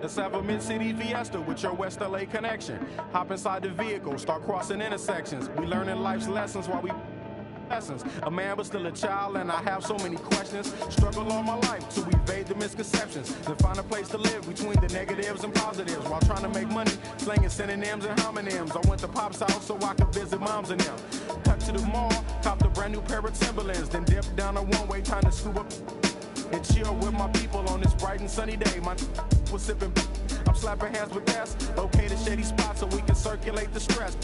Let's have a mid-city fiesta with your West LA connection. Hop inside the vehicle, start crossing intersections. We learning life's lessons while we lessons. A man but still a child, and I have so many questions. Struggle all my life to evade the misconceptions, then find a place to live between the negatives and positives while trying to make money, slinging synonyms and homonyms. I went to Pop's house so I could visit moms and them. Cut to the mall, copped a brand new pair of Timberlands, then dipped down a one-way trying to scoop up and chill with my people on this bright and sunny day. My was sipping, I'm slapping hands with gas. Locate a shady spot so we can circulate the stress.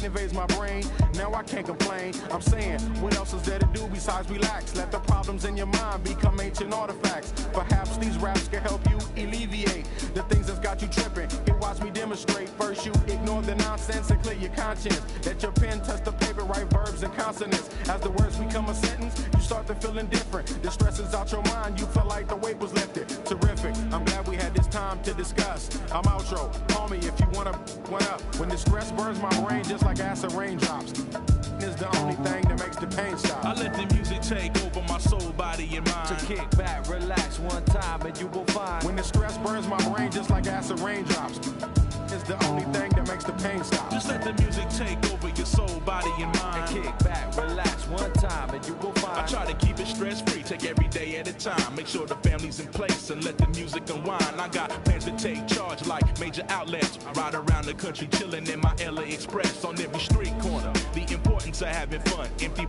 Invades my brain, now I can't complain. I'm saying, what else is there to do besides relax? Let the problems in your mind become ancient artifacts. Perhaps these raps can help you alleviate the things that's got you tripping. Here, watch me demonstrate. First you ignore the nonsense and clear your conscience. Let your pen touch the paper, write verbs and consonants. As the words become a sentence, you start to feel indifferent. The stress is out your mind, you feel like the weight was lifted. Terrific, I'm glad we had this time to discuss. I'm outro, call me if you wanna one up. When the stress burns my brain just like acid raindrops, is the only thing that makes the pain stop. I let the music take over my soul, body, and mind. To kick back, relax one time, and you will find. When the stress burns my brain just like acid raindrops, is the only thing that makes the pain stop. Just let the music take over your soul, body, and mind. And kick back, relax one time, and you will find. I try to keep it stress-free, take every day at a time. Make sure the family's in place and let the music unwind. I got plans to take charge like major outlets. Ride around the country chilling in my LA Express on every street corner. The importance of having fun. Empty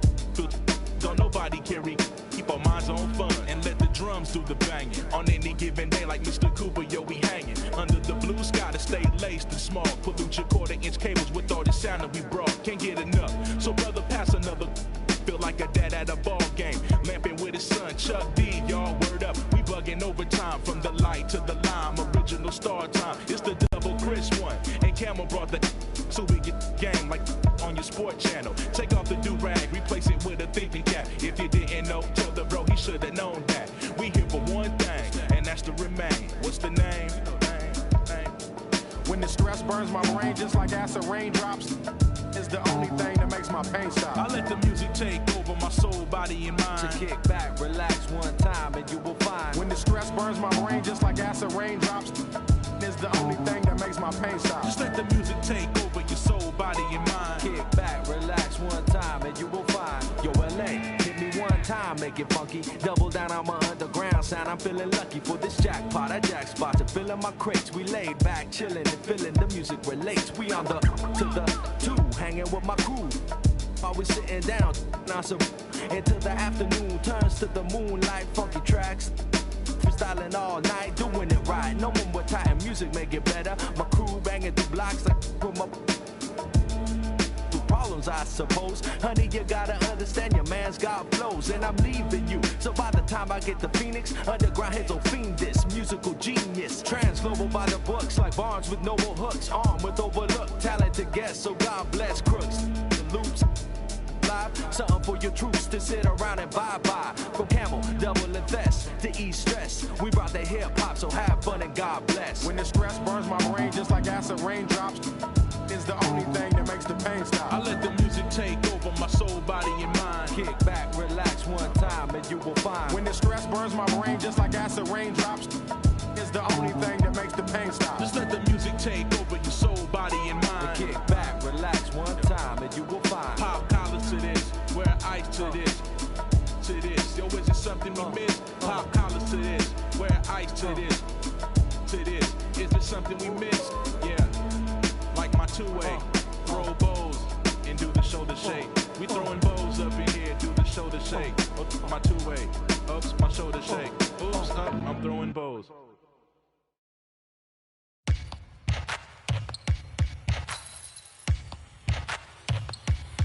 don't nobody carry. Keep our minds on fun and let the drums do the banging. On any given day like Mr. Cooper, yo, we hanging. Under the blue sky to stay laced and small. Pollute your quarter-inch cables with all the sound that we brought. Can't get enough. So brother, pass another. Feel like a dad at a ball game. Lamping with his son, Chuck D, y'all, word up. We bugging overtime from the light to the lime. Original star time, it's the double Chris one. And Camel brought the so we get game like on your sport channel. Take off the do-rag, replace it with a thinking cap. If you didn't know, tell the bro he should have known that. We here for one thing, and that's to remain. What's the name? When the stress burns my brain just like acid raindrops, is the only thing that makes my pain stop. I let the music take over my soul, body, and mind. To kick back, relax one time, and you will find. When the stress burns my brain just like acid raindrops, is the only thing that makes my pain stop. Just let the music take over your soul, body, and mind. Kick back, relax one time, and you will find. Yo, LA, hit me one time, make it funky. Double down on my underground sound. I'm feeling lucky for this jackpot. I jack spots and filling my crates. We laid back, chilling and feeling the music relates. We on the to the two, hanging with my crew. Always sitting down, now some until the afternoon turns to the moonlight. Funky tracks, freestyling all night, doing it right. No one with tight music make it better. My crew banging through blocks like from up. Problems, I suppose. Honey, you gotta understand your man's got flows, and I'm leaving you. So by the time I get to Phoenix, underground heads will fiend this musical genius. Trans-global by the books, like Barnes with noble hooks, armed with overlooked talented guests. So God bless crooks, the loops. Live, something for your troops to sit around and bye-bye. From Camel, double invest to ease stress. We brought the hip-hop, so have fun and God bless. When the stress burns my brain just like acid raindrops, is the only thing that makes the pain stop. I let the music take over my soul, body, and mind. Kick back, relax one time, and you will find. When the stress burns my brain just like acid raindrops, is the only thing that makes the pain stop. Just let the music take over your soul, body, and mind. Kick back, relax one time, and you will find. Pop collars to this, wear ice to this, to this. Yo, is it something we miss? Pop collars to this, wear ice to this, to this. Is it something we miss? Yeah. Like my two-way, throw bows and do the shoulder shake. We throwing bows up in here, do the shoulder shake. Oops, my two-way, oops, my shoulder shake. Oops, up, I'm throwing bows.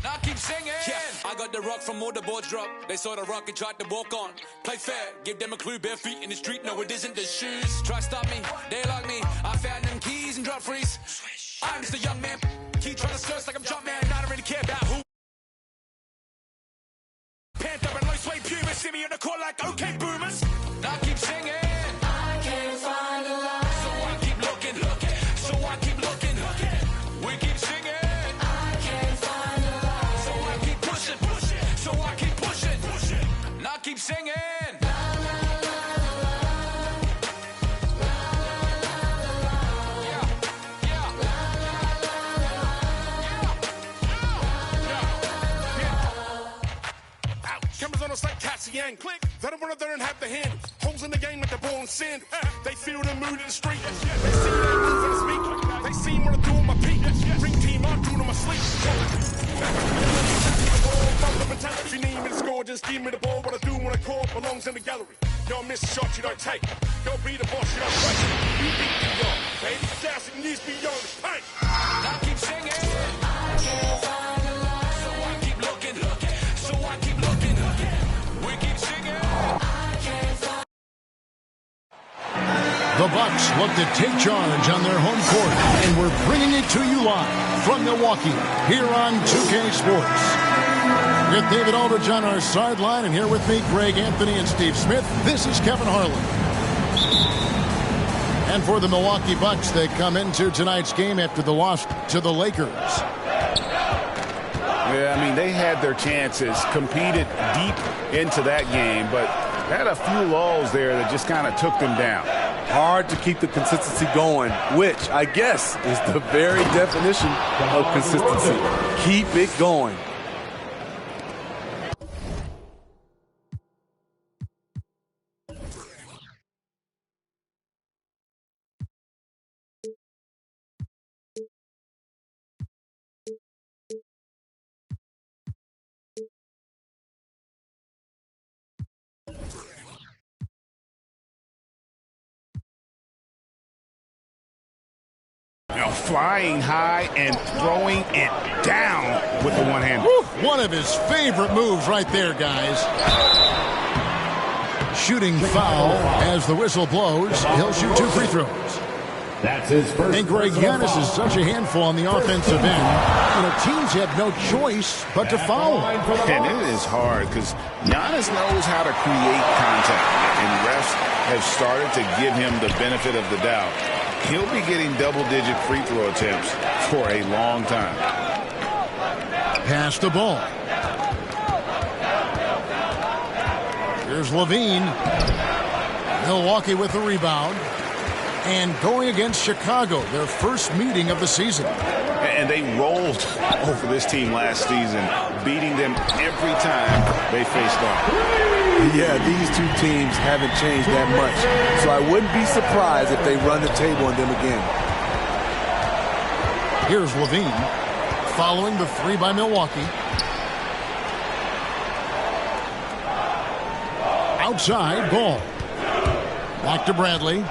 Now keep singing. Yeah, I got the rock from all the boards drop. They saw the rock and tried to walk on. Play fair, give them a clue. Bare feet in the street, no it isn't the shoes. Try stop me, they like me. I found them keys and drop freeze. I'm just a young man. Keep trying to search like I'm Jumpman. I don't really care about who. Panther and low suede pumas. See me in the court like okay boomers. Now keep singing. I can't find a lie. So I keep looking. So I keep looking. We keep singing. I can't find a lie. So I keep pushing. So I keep pushing. Now keep singing. La, la, la, la, la, la, la, la, la, angle. Click. Let them run up there and have the handle. Holes in the game like the ball and sandals. They feel the mood in the street. They see that move when I speak. They see what I do on my peak. Ring team, I'm doing on my sleep. If you need me to score, just give me the ball. What I do when I call belongs in the gallery. Y'all miss a shot you don't take. Y'all be the boss, you don't break. We beat the y'all. Baby, gas and needs beyond the paint. I keep singing. I can't find a lie. So I keep looking. So I keep looking. We keep singing. I can't find. The Bucks look to take charge on their home court, and we're bringing it to you live from Milwaukee here on 2K Sports. With David Aldridge on our sideline, and here with me, Greg Anthony and Steve Smith, this is Kevin Harlan. And for the Milwaukee Bucks, they come into tonight's game after the loss to the Lakers. Yeah, I mean, they had their chances, competed deep into that game, but had a few lulls there that just kind of took them down. Hard to keep the consistency going, which I guess is the very definition of consistency. Keep it going. Flying high and throwing it down with the one hand. One of his favorite moves right there, guys. Shooting foul as the whistle blows. He'll shoot 2 free throws. That's his first. And Greg, Giannis is such a handful on the offensive end. You know, teams have no choice but to foul. And it is hard because Giannis knows how to create contact, and refs have started to give him the benefit of the doubt. He'll be getting double-digit free throw attempts for a long time. Pass the ball. Here's Levine. Milwaukee with the rebound. And going against Chicago, their first meeting of the season. And they rolled over this team last season, beating them every time they faced off. Yeah, these two teams haven't changed that much, so I wouldn't be surprised if they run the table on them again. Here's Levine, following the 3 by Milwaukee. Outside, ball. Back to Bradley.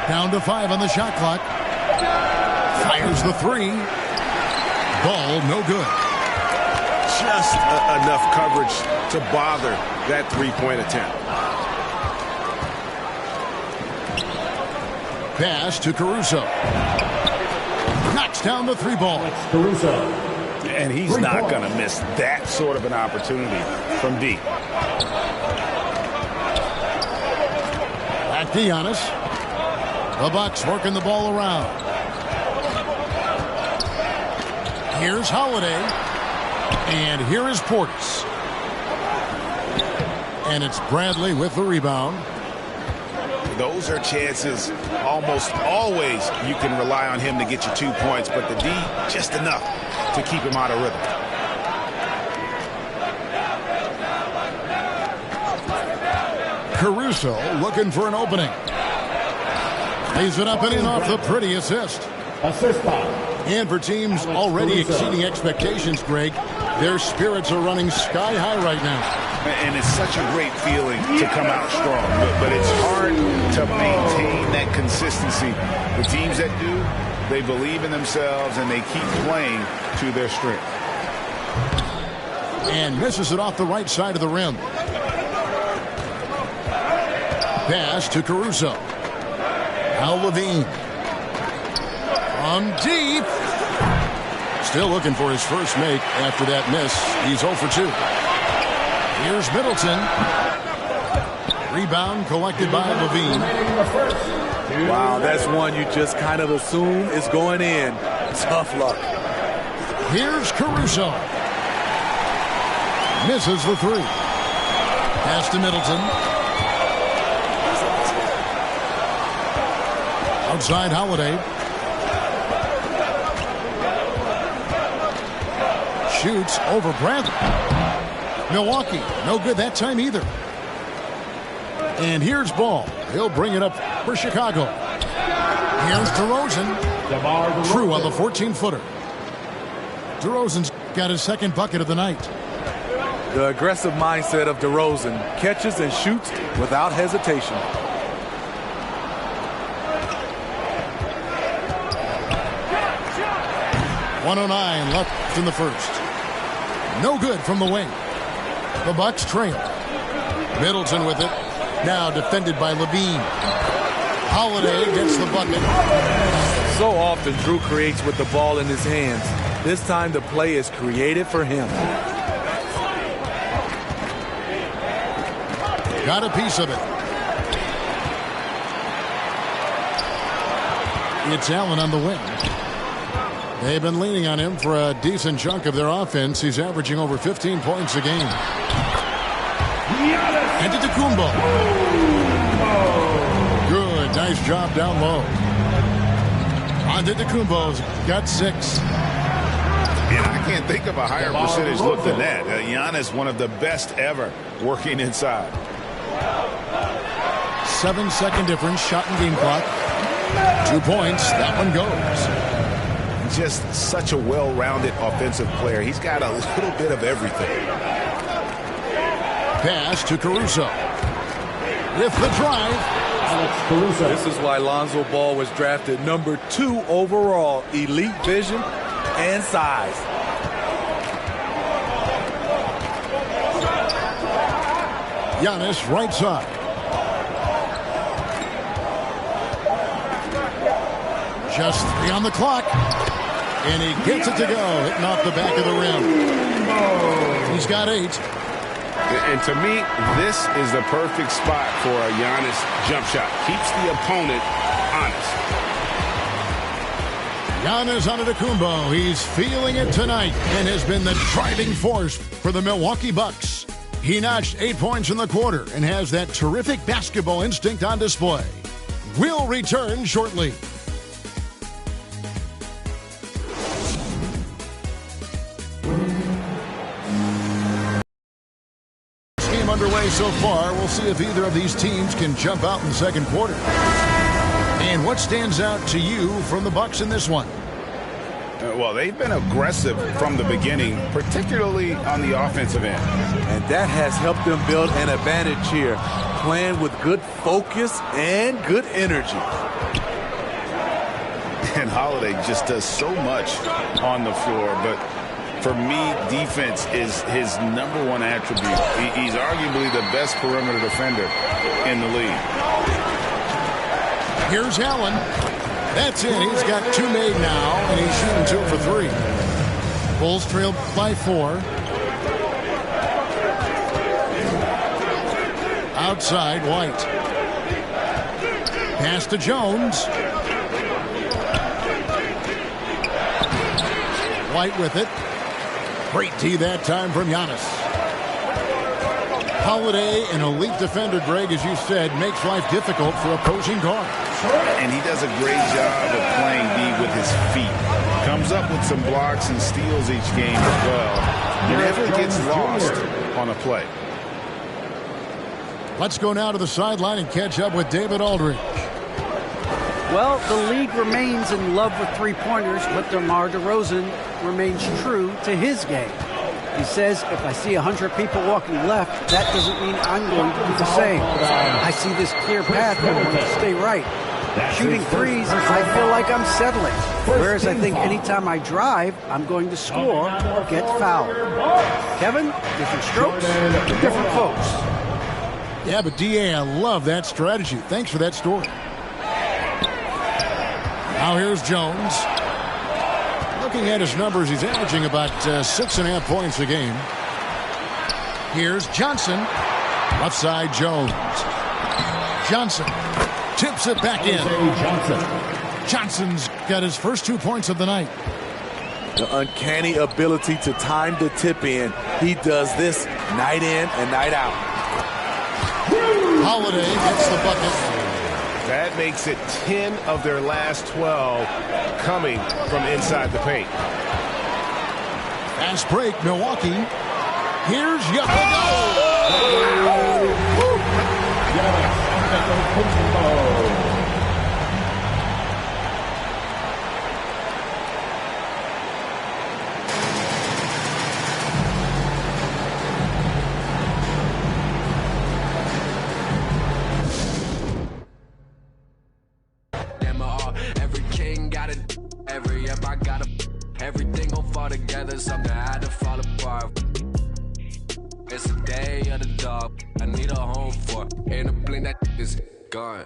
Down to 5 on the shot clock. Fires the 3. Ball no good. Just enough coverage to bother that three-point attempt. Pass to Caruso. Knocks down the 3 ball. Caruso. And he's not going to miss that sort of an opportunity from deep. Back to Giannis. The Bucks working the ball around. Here's Holiday. And here is Portis. And it's Bradley with the rebound. Those are chances almost always you can rely on him to get you 2 points, but the D just enough to keep him out of rhythm. Caruso looking for an opening. Lays it up and in off the pretty assist. Assist foul. And for teams already exceeding expectations, Greg, their spirits are running sky high right now. And it's such a great feeling to come out strong, but it's hard to maintain that consistency. The teams that do, they believe in themselves and they keep playing to their strength. And misses it off the right side of the rim. Pass to Caruso. Now Levine. From deep. Still looking for his first make after that miss. He's 0 for 2. Here's Middleton. Rebound collected by Levine. Wow, that's one you just kind of assume is going in. Tough luck. Here's Caruso. Misses the 3. Pass to Middleton. Outside Holiday. Shoots over Bradley. Milwaukee, no good that time either. And here's ball. He'll bring it up for Chicago. Here's DeRozan. True on the 14-footer. DeRozan's got his second bucket of the night. The aggressive mindset of DeRozan catches and shoots without hesitation. .109 left in the first. No good from the wing. The Bucks trail. Middleton with it. Now defended by Levine. Holiday gets the bucket. So often Drew creates with the ball in his hands. This time the play is created for him. Got a piece of it. It's Allen on the wing. They've been leaning on him for a decent chunk of their offense. He's averaging over 15 points a game. Antetokounmpo. Good, nice job down low. Antetokounmpo's got 6. Yeah, I can't think of a higher percentage look than that. Giannis, one of the best ever working inside. 7-second difference, shot and game clock. 2 points, that one goes. Just such a well-rounded offensive player. He's got a little bit of everything. Pass to Caruso. With the drive. This is why Lonzo Ball was drafted number 2 overall. Elite vision and size. Giannis right side. Just 3 on the clock. And he gets it to go, hitting off the back of the rim. He's got 8. And to me, this is the perfect spot for a Giannis jump shot. Keeps the opponent honest. Giannis Antetokounmpo, he's feeling it tonight and has been the driving force for the Milwaukee Bucks. He notched 8 points in the quarter and has that terrific basketball instinct on display. We'll return shortly. Underway so far. We'll see if either of these teams can jump out in the second quarter. And what stands out to you from the Bucks in this one? Well, they've been aggressive from the beginning, particularly on the offensive end. And that has helped them build an advantage here, playing with good focus and good energy. And Holiday just does so much on the floor, but for me, defense is his number 1 attribute. He's arguably the best perimeter defender in the league. Here's Allen. That's it. He's got 2 made now, and he's shooting 2 for 3. Bulls trail by 4. Outside, White. Pass to Jones. White with it. Great D that time from Giannis. Holiday, an elite defender, Greg, as you said, makes life difficult for opposing guards. And he does a great job of playing D with his feet. Comes up with some blocks and steals each game as well. He never gets lost on a play. Let's go now to the sideline and catch up with David Aldridge. Well, the league remains in love with three-pointers, but DeMar DeRozan remains true to his game. He says, if I see 100 people walking left, that doesn't mean I'm going to do the same. I see this clear path, I'm going to stay right. Shooting threes, I feel like I'm settling. Whereas I think anytime I drive, I'm going to score or get fouled. Kevin, different strokes, different folks. Yeah, but D.A., I love that strategy. Thanks for that story. Now here's Jones. Looking at his numbers, he's averaging about 6.5 points a game. Here's Johnson. Left side, Jones. Johnson tips it back in. Johnson's got his first 2 points of the night. The uncanny ability to time the tip in. He does this night in and night out. Holiday gets the bucket. That makes it 10 of their last 12 coming from inside the paint. Fast break, Milwaukee. Here's Yamato. Every king got it, every I got it. Everything gon' fall together, something had to fall apart. It's a day of the dog, I need a home for. In a blink that is gone.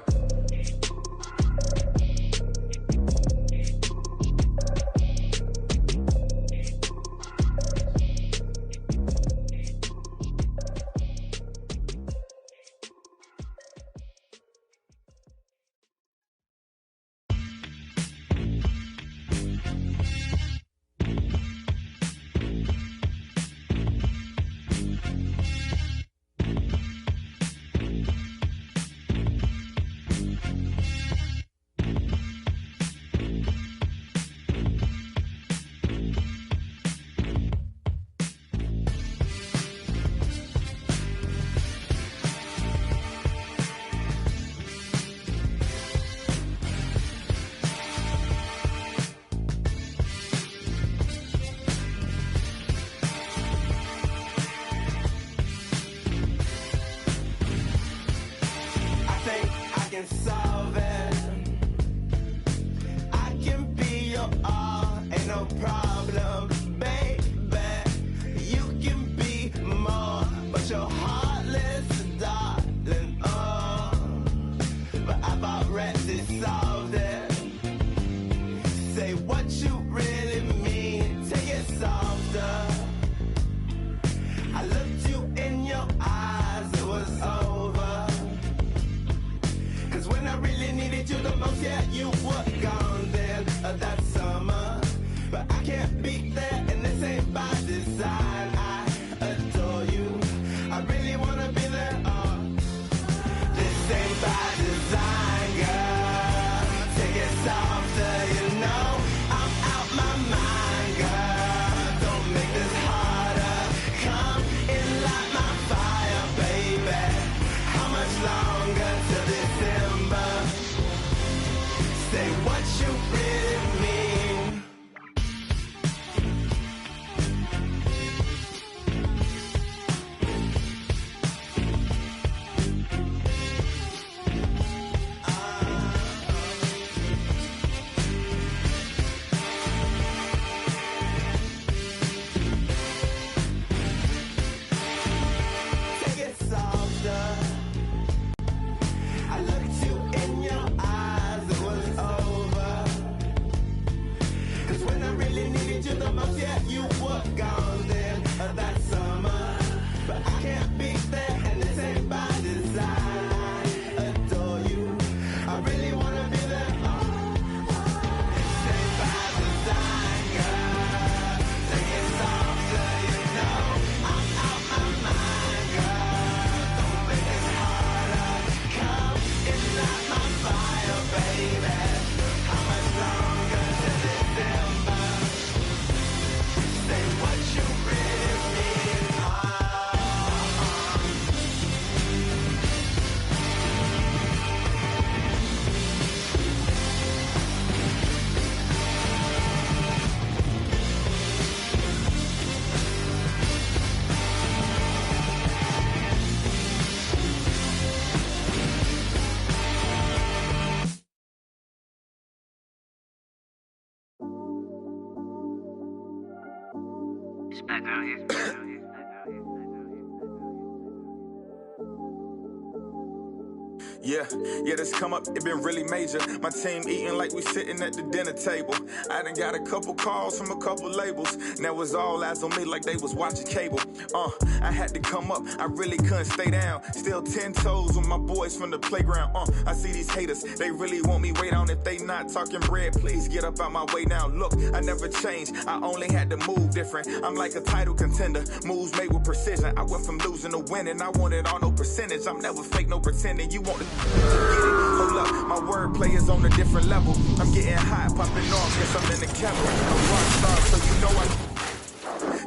Solve it. I can be your all, ain't no problem, baby. You can be more, but you're heartless, darling. Oh, but I've already solved it. Say what you really mean, take it softer. I looked you in your eyes, it was over. When I really needed you the most, yeah, you were gone then that summer. But I can't be there, and this ain't by design. I adore you, I really wanna be there. This ain't by design, girl. Take it softer, you know I'm out my mind, girl. Don't make this harder. Come in, light my fire, baby. How much longer till December? Say what you really mean. Take it softer. I looked you in your eyes, it was over. 'Cause when I really needed you the most, yeah, you were gone then that summer. But I can't be there, and this ain't by design. I adore you, I really wanna be there. This ain't by design, girl. Take it softer, you know I'm out my mind, girl. Don't make it harder. Come and light my fire, baby. How much longer till December? Say what you really mean. Yeah, this come up, it been really major. My team eating like we sitting at the dinner table. I done got a couple calls from a couple labels. Now it's all eyes on me like they was watching cable. I had to come up, I really couldn't stay down. Still 10 toes with my boys from the playground. I see these haters, they really want me way down. If they not talking bread, please get up out my way now. Look, I never changed, I only had to move different. I'm like a title contender, moves made with precision. I went from losing to winning, I wanted all no percentage. I'm never fake, no pretending. You want to get it? Hold up, my wordplay is on a different level. I'm getting hot, popping off, guess I'm in the kettle. I'm a rock star, so you know I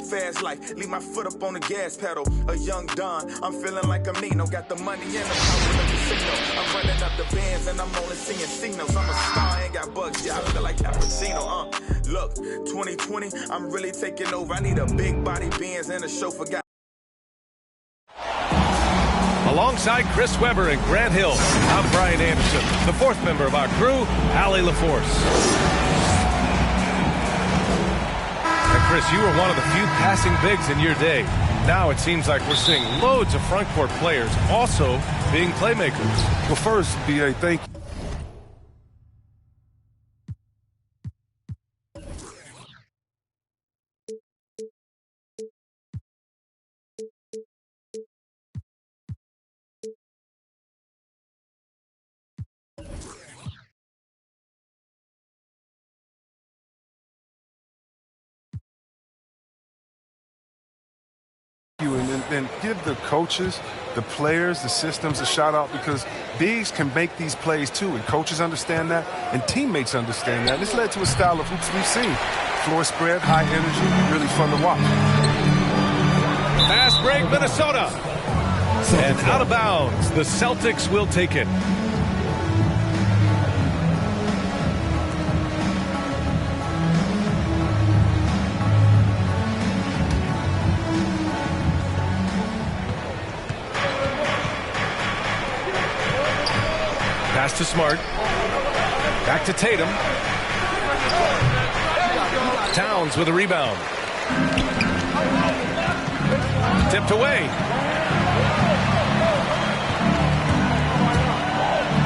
fast life, leave my foot up on the gas pedal. A young Don, I'm feeling like I'm Nino. Got the money and the power of the casino. I'm running up the bands and I'm only seeing C-notes. I'm a star, ain't got bugs, yeah, I feel like Al Pacino. Look, 2020, I'm really taking over. I need a big body Benz and a chauffeur. Alongside Chris Webber and Grant Hill, I'm Brian Anderson, the fourth member of our crew, Allie LaForce. And Chris, you were one of the few passing bigs in your day. Now it seems like we're seeing loads of front court players also being playmakers. Well, first, B.A., thank you. And give the coaches, the players, the systems a shout out, because bigs can make these plays too, and coaches understand that, and teammates understand that. This led to a style of hoops we've seen. Floor spread, high energy, really fun to watch. Fast break, Minnesota. And out of bounds, the Celtics will take it. Pass to Smart. Back to Tatum. Towns with a rebound. Tipped away.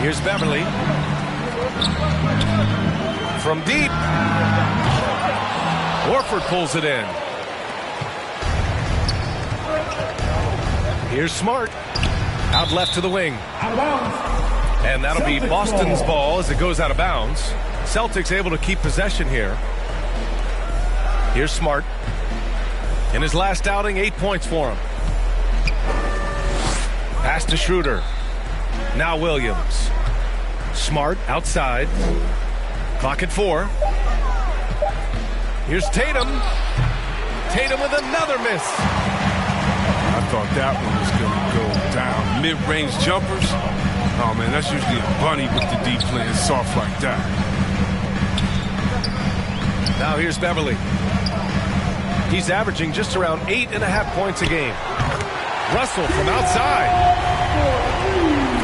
Here's Beverly. From deep. Warford pulls it in. Here's Smart. Out left to the wing. Out of bounds. And that'll be Boston's ball as it goes out of bounds. Celtics able to keep possession here. Here's Smart. In his last outing, 8 points for him. Pass to Schroeder. Now Williams. Smart outside. Clock at 4. Here's Tatum. Tatum with another miss. I thought that one was going to go down. Mid-range jumpers. Oh, man, that's usually a bunny with the deep playing soft like that. Now here's Beverly. He's averaging just around 8.5 points a game. Russell from outside.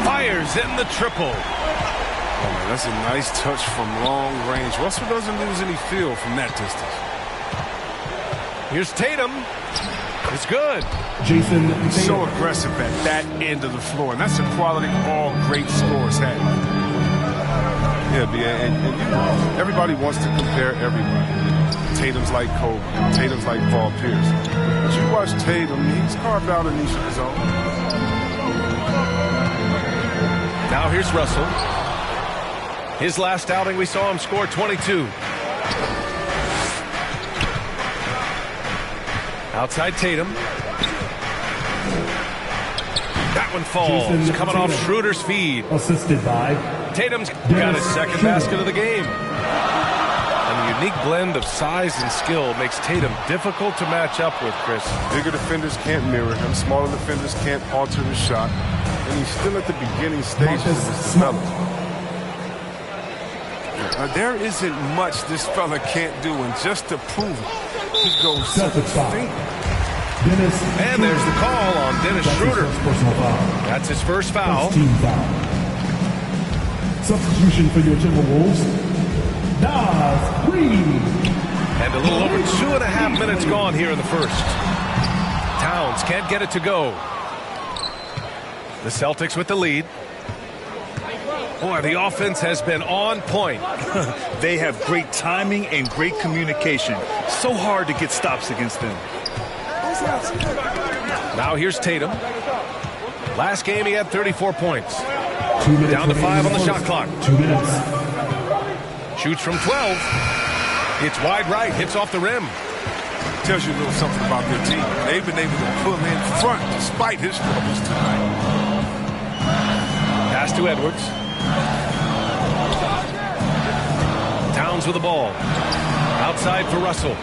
Fires in the triple. Oh, man, that's a nice touch from long range. Russell doesn't lose any feel from that distance. Here's Tatum. It's good. Jason, so aggressive at that end of the floor, and that's a quality all great scorers have. Yeah, and you know, everybody wants to compare everybody. Tatum's like Kobe, Tatum's like Paul Pierce. But you watch Tatum, he's carved out a niche of his own. Now here's Russell. His last outing, we saw him score 22. Outside Tatum. That one falls. Coming off Schroeder's feed. Assisted by Tatum's got his second basket of the game. And the unique blend of size and skill makes Tatum difficult to match up with, Chris. Bigger defenders can't mirror him. Smaller defenders can't alter his shot. And he's still at the beginning stages of his development. There isn't much this fella can't do, and just to prove it, he goes so deep. And there's the call on Dennis Schroeder. That's his first foul. Substitution for your Timberwolves, Nas Reed. And a little over 2.5 minutes gone here in the first. Towns can't get it to go. The Celtics with the lead. Boy, the offense has been on point. They have great timing and great communication. So hard to get stops against them. Now here's Tatum. Last game he had 34 points. 2 minutes down to 5 on the shot clock. 2 minutes. Shoots from 12. It's wide right, hits off the rim. Tells you a little something about their team. They've been able to pull in front despite his troubles tonight. Pass to Edwards. Towns with the ball. Outside for Russell.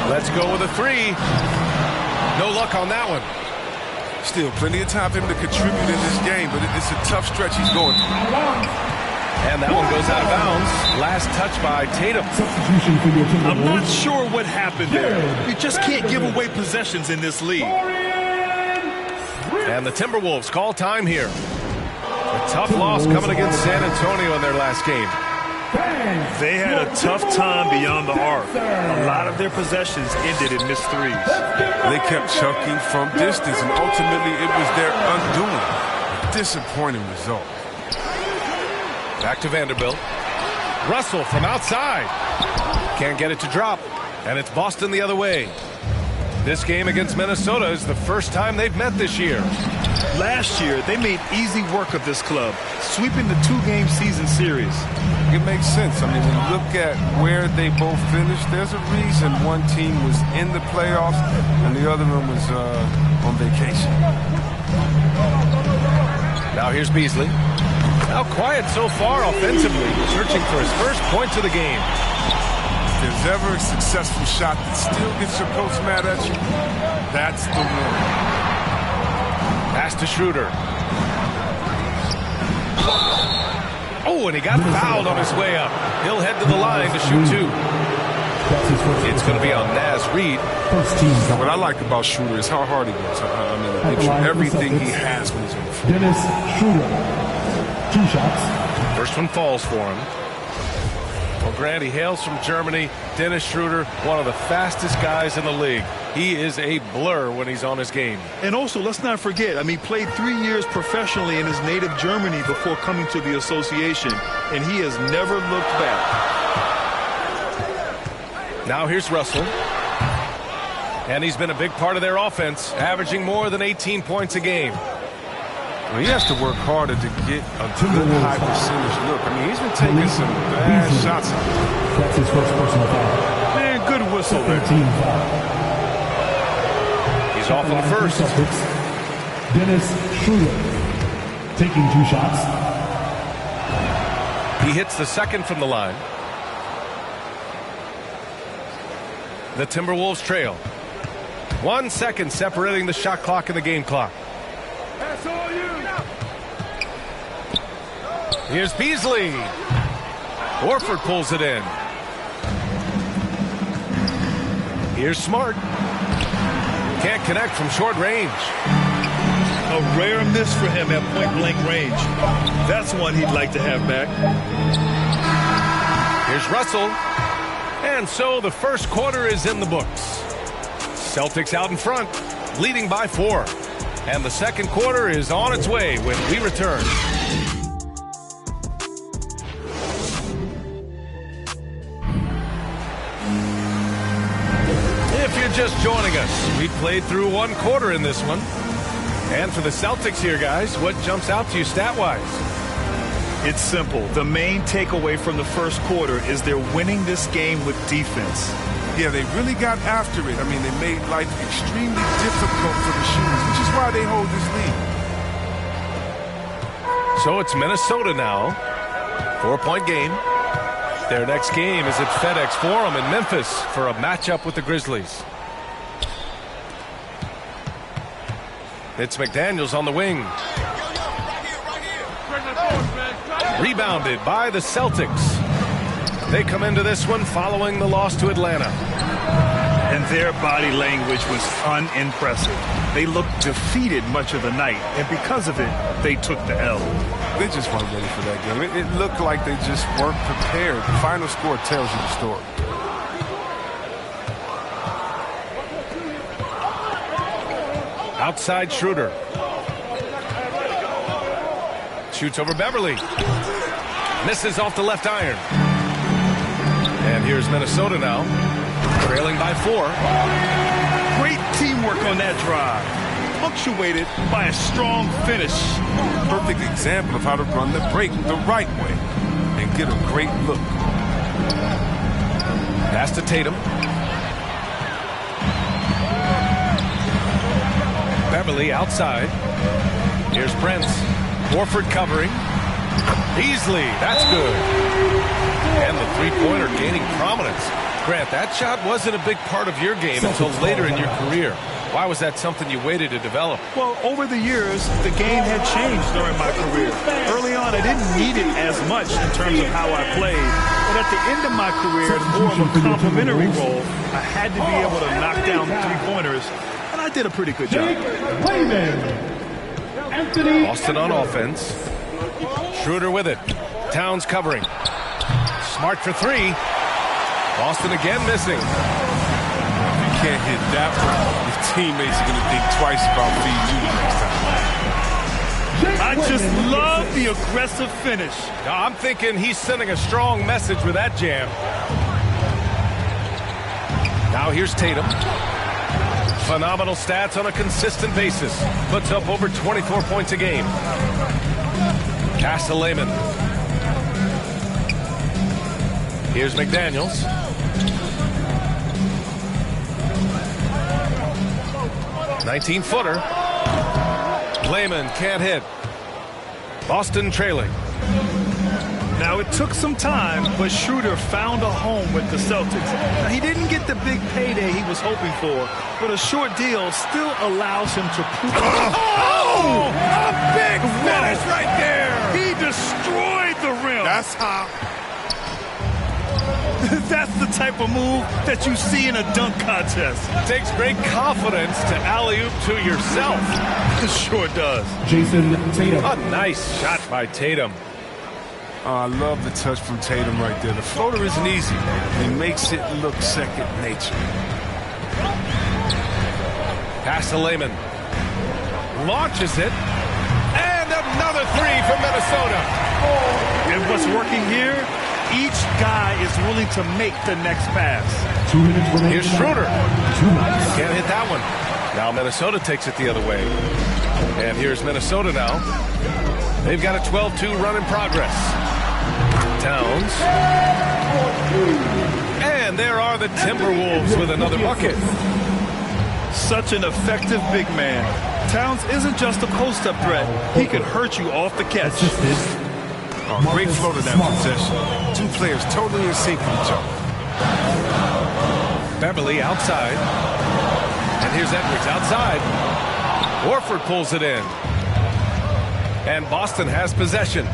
Let's go with a three. No luck on that one. Still plenty of time for him to contribute in this game, but it's a tough stretch he's going through. And that one goes out of bounds. Last touch by Tatum. I'm not sure what happened there. You just can't give away possessions in this league. And the Timberwolves call time here. A tough loss coming against San Antonio in their last game. They had a tough time beyond the arc. A lot of their possessions ended in missed threes. They kept chunking from distance, and ultimately it was their undoing. A disappointing result. Back to Vanderbilt. Russell from outside. Can't get it to drop. And it's Boston the other way. This game against Minnesota is the first time they've met this year. Last year, they made easy work of this club, sweeping the two-game season series. It makes sense. I mean, when you look at where they both finished, there's a reason one team was in the playoffs and the other one was on vacation. Now here's Beasley. Now quiet so far offensively, searching for his first points of the game. If there's ever a successful shot that still gets your coach mad at you, that's the one. Pass to Schroeder. Oh, and he got fouled on his way up. He'll head to the line to shoot two. It's going to be on Naz Reid. What I like about Schroeder is how hard he goes. I mean, he gives you everything he has when he's on the floor. Dennis Schroeder. 2 shots. First one falls for him. Well, Grant, he hails from Germany. Dennis Schroeder, one of the fastest guys in the league. He is a blur when he's on his game. And also, let's not forget, he played 3 years professionally in his native Germany before coming to the association, and he has never looked back. Now here's Russell. And he's been a big part of their offense, averaging more than 18 points a game. Well, he has to work harder to get a good high percentage look. I mean, he's been taking some bad shots. That's his first personal foul. Man, good whistle there. 13 foul. He's off on the first. Dennis Schroeder taking 2 shots. He hits the second from the line. The Timberwolves trail. 1 second separating the shot clock and the game clock. That's all you. Here's Beasley. Horford pulls it in. Here's Smart. Can't connect from short range. A rare miss for him at point-blank range. That's one he'd like to have back. Here's Russell. And so the first quarter is in the books. Celtics out in front, leading by 4. And the second quarter is on its way when we return. If you're just joining us, we played through 1 quarter in this one. And for the Celtics here, guys, what jumps out to you stat-wise? It's simple. The main takeaway from the first quarter is they're winning this game with defense. Yeah, they really got after it. I mean, they made life extremely difficult for the shooters, which is why they hold this lead. So it's Minnesota now. 4-point game. Their next game is at FedEx Forum in Memphis for a matchup with the Grizzlies. It's McDaniels on the wing. Rebounded by the Celtics. They come into this one following the loss to Atlanta. And their body language was unimpressive. They looked defeated much of the night, and because of it, they took the L. They just weren't ready for that game. It looked like they just weren't prepared. The final score tells you the story. Outside Schroeder. Shoots over Beverly. Misses off the left iron. And here's Minnesota now, trailing by 4. Great teamwork on that drive. Punctuated by a strong finish. Perfect example of how to run the break the right way and get a great look. Pass to Tatum. Beverly outside. Here's Prince. Horford covering. Beasley, that's good. And the three-pointer gaining prominence. Grant, that shot wasn't a big part of your game until later in your career. Why was that something you waited to develop? Well, over the years, the game had changed during my career. Early on, I didn't need it as much in terms of how I played. But at the end of my career, in more of a complementary role, I had to be able to knock down three-pointers, and I did a pretty good job. Boston on offense. Schroeder with it. Towns covering. Smart for three. Boston again missing. If you can't hit that one, your teammates are going to think twice about feeding you next time. I just love the aggressive finish. Now, I'm thinking he's sending a strong message with that jam. Now here's Tatum. Phenomenal stats on a consistent basis. Puts up over 24 points a game. Pass to Lehman. Here's McDaniels. "19-footer. Lehman can't hit. Boston trailing. Now, it took some time, but Schroeder found a home with the Celtics. Now, he didn't get the big payday he was hoping for, but a short deal still allows him to prove... Oh! A big finish right there! He destroyed the rim! That's how... That's the type of move that you see in a dunk contest. Takes great confidence to alley-oop to yourself. It sure does. Jason Tatum. A nice shot by Tatum. I love the touch from Tatum right there. The floater isn't easy. It makes it look second nature. Pass to Lehman. Launches it. And another three from Minnesota. And what's working here? Each guy is willing to make the next pass. 2 minutes remaining. Here's Schroeder. 2 minutes. Can't hit that one. Now Minnesota takes it the other way. And here's Minnesota now. They've got a 12-2 run in progress. Towns. And there are the Timberwolves with another bucket. Such an effective big man. Towns isn't just a post-up threat. He can hurt you off the catch. Oh, great flow to that possession. Two players totally in sync with each other. Beverly outside. And here's Edwards outside. Horford pulls it in. And Boston has possession.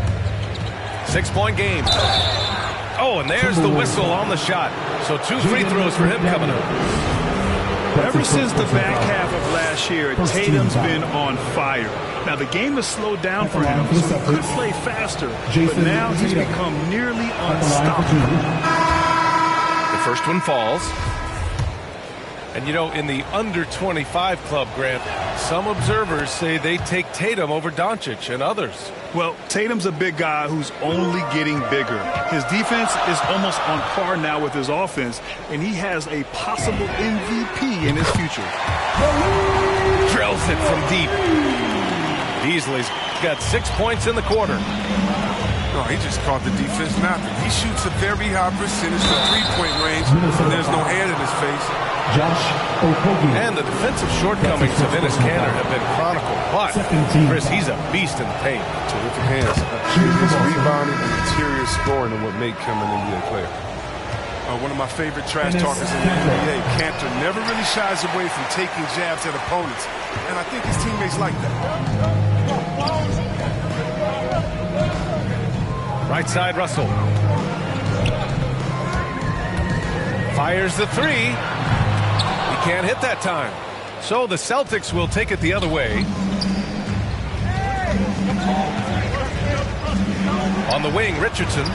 6-point game. Oh, and there's the whistle on the shot. So 2 free throws for him coming up. Ever since the back half of last year, Tatum's been on fire. Now, the game has slowed down for him, so he could play faster, but now he's become nearly unstoppable. The first one falls. And, you know, in the under-25 club, Grant, some observers say they take Tatum over Doncic and others. Well, Tatum's a big guy who's only getting bigger. His defense is almost on par now with his offense, and he has a possible MVP in his future. Drills it from deep. Beasley's got 6 points in the quarter. No, he just caught the defense napping. He shoots a very high percentage from three-point range, and there's no hand in his face. Josh Okogie. And the defensive shortcomings of Enes Kanter have been chronicled. But, Chris, he's a beast in the paint. Terrific hands. His rebounding and interior scoring are what make him an NBA player. One of my favorite trash talkers in the NBA, Kanter, never really shies away from taking jabs at opponents. And I think his teammates like that. Right side, Russell. Fires the three. He can't hit that time. So the Celtics will take it the other way. On the wing, Richardson.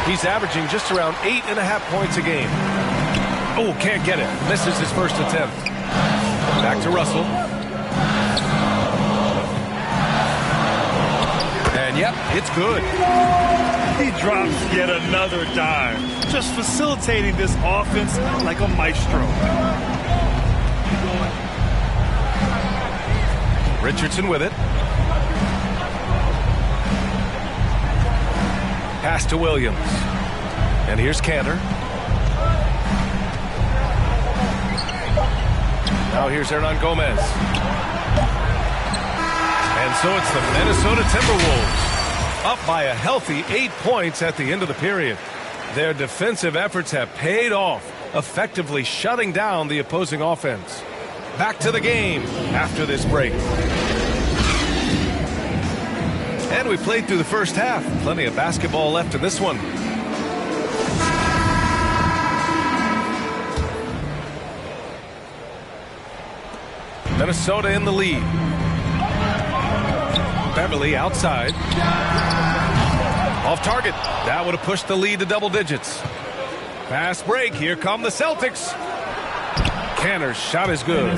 He's averaging just around 8.5 points a game. Oh, can't get it. Misses his first attempt. Back to Russell. And yep, it's good. He drops yet another dime, just facilitating this offense like a maestro. Richardson with it. Pass to Williams. And here's Kanter. Now here's Hernan Gomez. And so it's the Minnesota Timberwolves up by a healthy 8 points at the end of the period. Their defensive efforts have paid off, effectively shutting down the opposing offense. Back to the game after this break. And we played through the first half. Plenty of basketball left in this one. Minnesota in the lead. Beverly outside. Off target. That would have pushed the lead to double digits. Fast break. Here come the Celtics. Kanter's shot is good.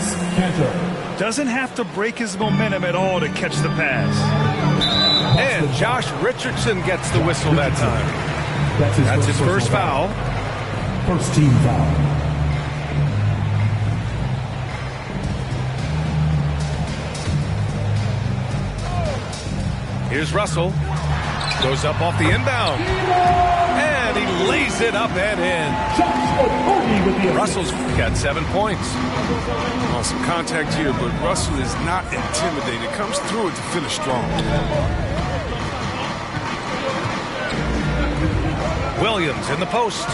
Doesn't have to break his momentum at all to catch the pass. And Josh Richardson gets the whistle that time. That's his first foul. First team foul. Here's Russell. Goes up off the inbound. And he lays it up and in. Russell's got 7 points. Well, some contact here, but Russell is not intimidated. Comes through it to finish strong. Williams in the post.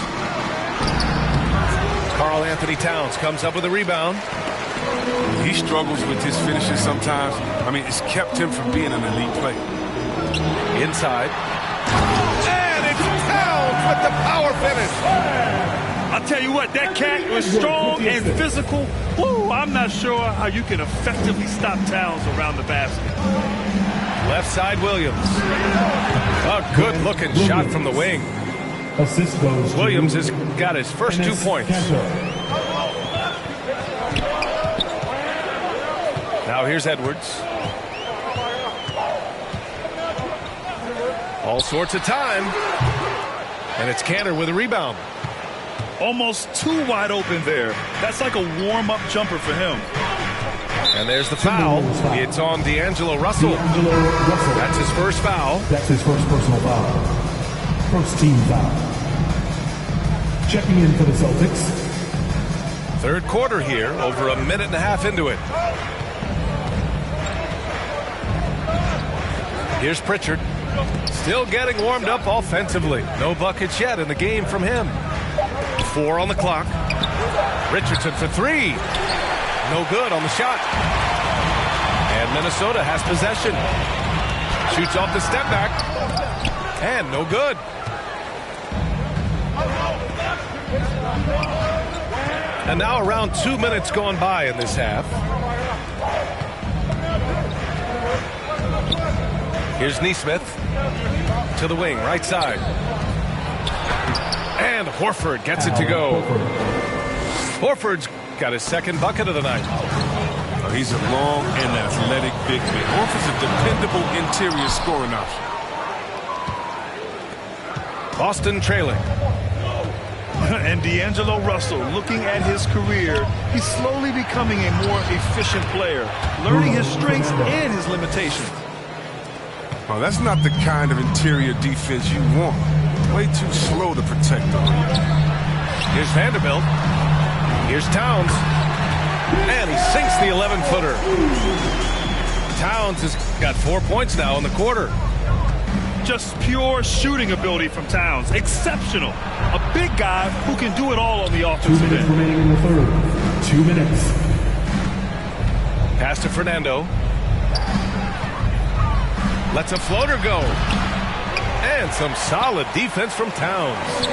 Karl Anthony Towns comes up with a rebound. He struggles with his finishes sometimes. I mean, it's kept him from being an elite player. Inside. And it's Towns with the power finish. I'll tell you what, that cat was strong and physical. Woo, I'm not sure how you can effectively stop Towns around the basket. Left side Williams. A good-looking shot from the wing. Assist goes to Williams has got his first 2 points. Now here's Edwards. All sorts of time. And it's Kanter with a rebound. Almost too wide open there. That's like a warm-up jumper for him. And there's the foul. It's on D'Angelo Russell. That's his first foul. That's his first personal foul. First team foul. Checking in for the Celtics. Third quarter here, over a minute and a half into it. Here's Pritchard. Still getting warmed up offensively. No buckets yet in the game from him. 4 on the clock. Richardson for 3. No good on the shot. And Minnesota has possession. Shoots off the step back. And no good. And now around 2 minutes gone by in this half. Here's Nesmith to the wing, right side. And Horford gets it to go. Horford's got his second bucket of the night. Oh, he's a long and athletic big man. Horford's a dependable interior scoring option. Boston trailing. And D'Angelo Russell, looking at his career, he's slowly becoming a more efficient player, learning his strengths and his limitations. Oh, that's not the kind of interior defense you want. Way too slow to protect them. Here's Vanderbilt. Here's Towns. And he sinks the 11-footer. Towns has got 4 points now in the quarter. Just pure shooting ability from Towns. Exceptional. A big guy who can do it all on the offensive 2 minutes end. remaining in the third. 2 minutes. Pass to Fernando. Lets a floater go. And some solid defense from Towns.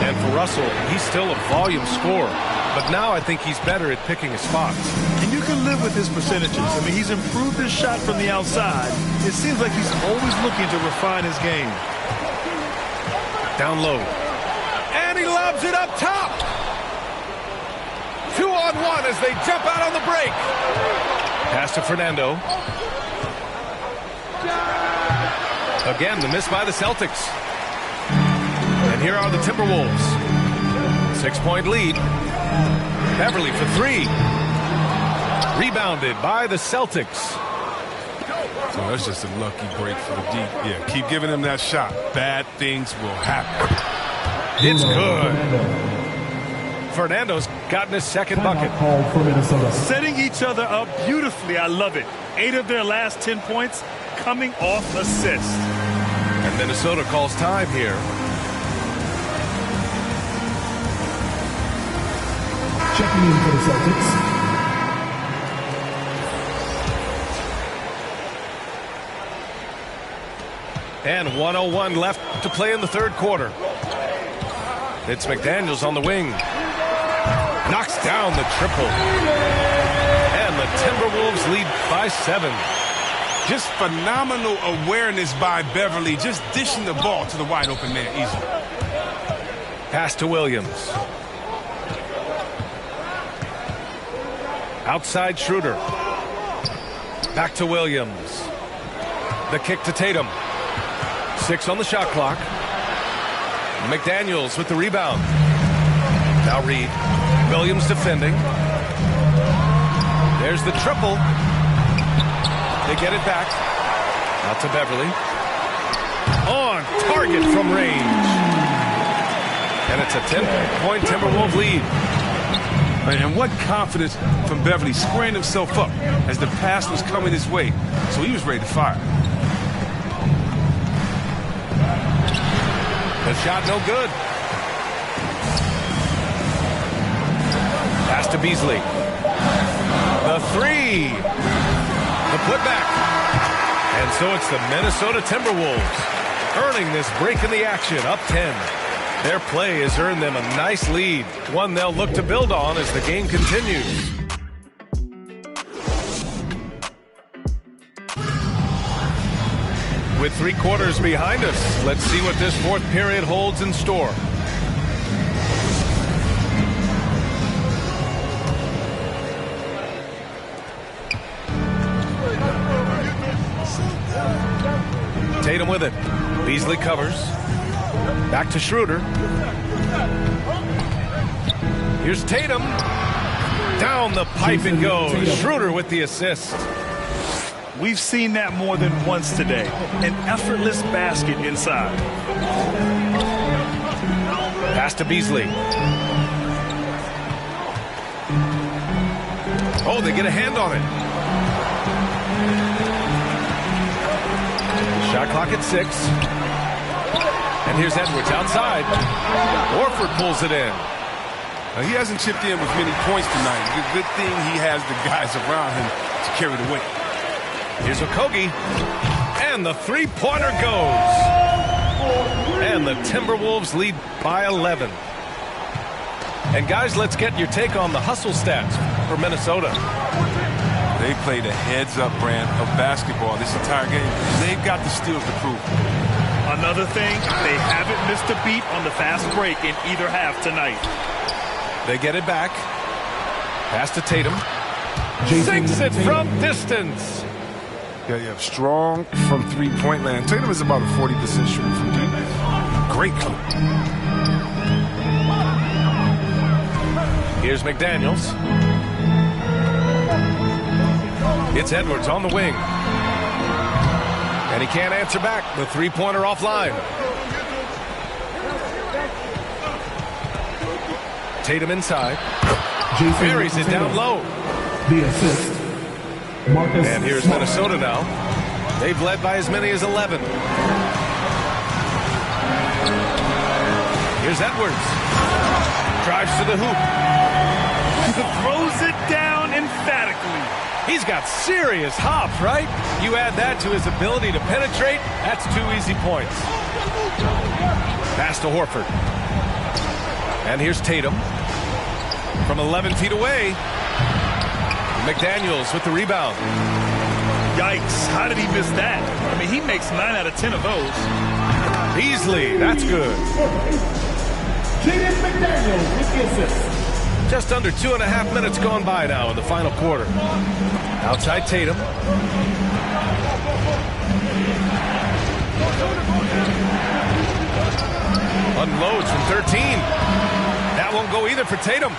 And for Russell, he's still a volume scorer. But now I think he's better at picking his spots. And you can live with his percentages. I mean, he's improved his shot from the outside. It seems like he's always looking to refine his game. Down low. And he lobs it up top. 2-on-1 as they jump out on the break. Pass to Fernando. Again, the miss by the Celtics. And here are the Timberwolves. 6-point lead. Beverly for 3. Rebounded by the Celtics. So that's just a lucky break for the deep. Yeah, keep giving him that shot. Bad things will happen. It's good. Fernando's gotten his second bucket. Setting each other up beautifully. I love it. 8 of their last 10 points coming off assists. And Minnesota calls time here. Checking in for the Celtics. And 1:01 left to play in the third quarter. It's McDaniels on the wing. Knocks down the triple. And the Timberwolves lead by 7. Just phenomenal awareness by Beverly, just dishing the ball to the wide open man easily. Pass to Williams. Outside Schroeder. Back to Williams. The kick to Tatum. 6 on the shot clock. McDaniels with the rebound. Now Reed. Williams defending. There's the triple. They get it back. Out to Beverly. On target from range. And it's a 10-point Timberwolves lead. And what confidence from Beverly, squaring himself up as the pass was coming his way. So he was ready to fire. The shot no good. Pass to Beasley. The 3. The putback. And so it's the Minnesota Timberwolves earning this break in the action, up 10. Their play has earned them a nice lead, one they'll look to build on as the game continues. With 3 quarters behind us, let's see what this fourth period holds in store. Tatum with it. Beasley covers. Back to Schroeder. Here's Tatum. Down the pipe it goes. Schroeder with the assist. We've seen that more than once today. An effortless basket inside. Pass to Beasley. Oh, they get a hand on it. Shot clock at 6. And here's Edwards outside. Orford pulls it in. Now, he hasn't chipped in with many points tonight. Good thing he has the guys around him to carry the weight. Here's Okogie. And the three-pointer goes. And the Timberwolves lead by 11. And guys, let's get your take on the hustle stats for Minnesota. They played a heads-up brand of basketball this entire game. They've got the steals to prove. Another thing, they haven't missed a beat on the fast break in either half tonight. They get it back. Pass to Tatum. Sinks it from distance. Yeah, strong from three-point land. Tatum is about a 40% shooter from deep. Great clip. Here's McDaniels. It's Edwards on the wing. And he can't answer back. The three-pointer offline. Tatum inside. Buries it down low. The assist. Marcus and here's Smart. Minnesota now. They've led by as many as 11. Here's Edwards. Drives to the hoop. Throws it down emphatically. He's got serious hops, right? You add that to his ability to penetrate, that's 2 easy points. Pass to Horford. And here's Tatum. From 11 feet away. McDaniels with the rebound. Yikes, how did he miss that? I mean, he makes 9 out of 10 of those. Beasley, that's good. Jaden McDaniels with the assist. Just under 2.5 minutes gone by now in the final quarter. Outside Tatum. Unloads from 13. That won't go either for Tatum.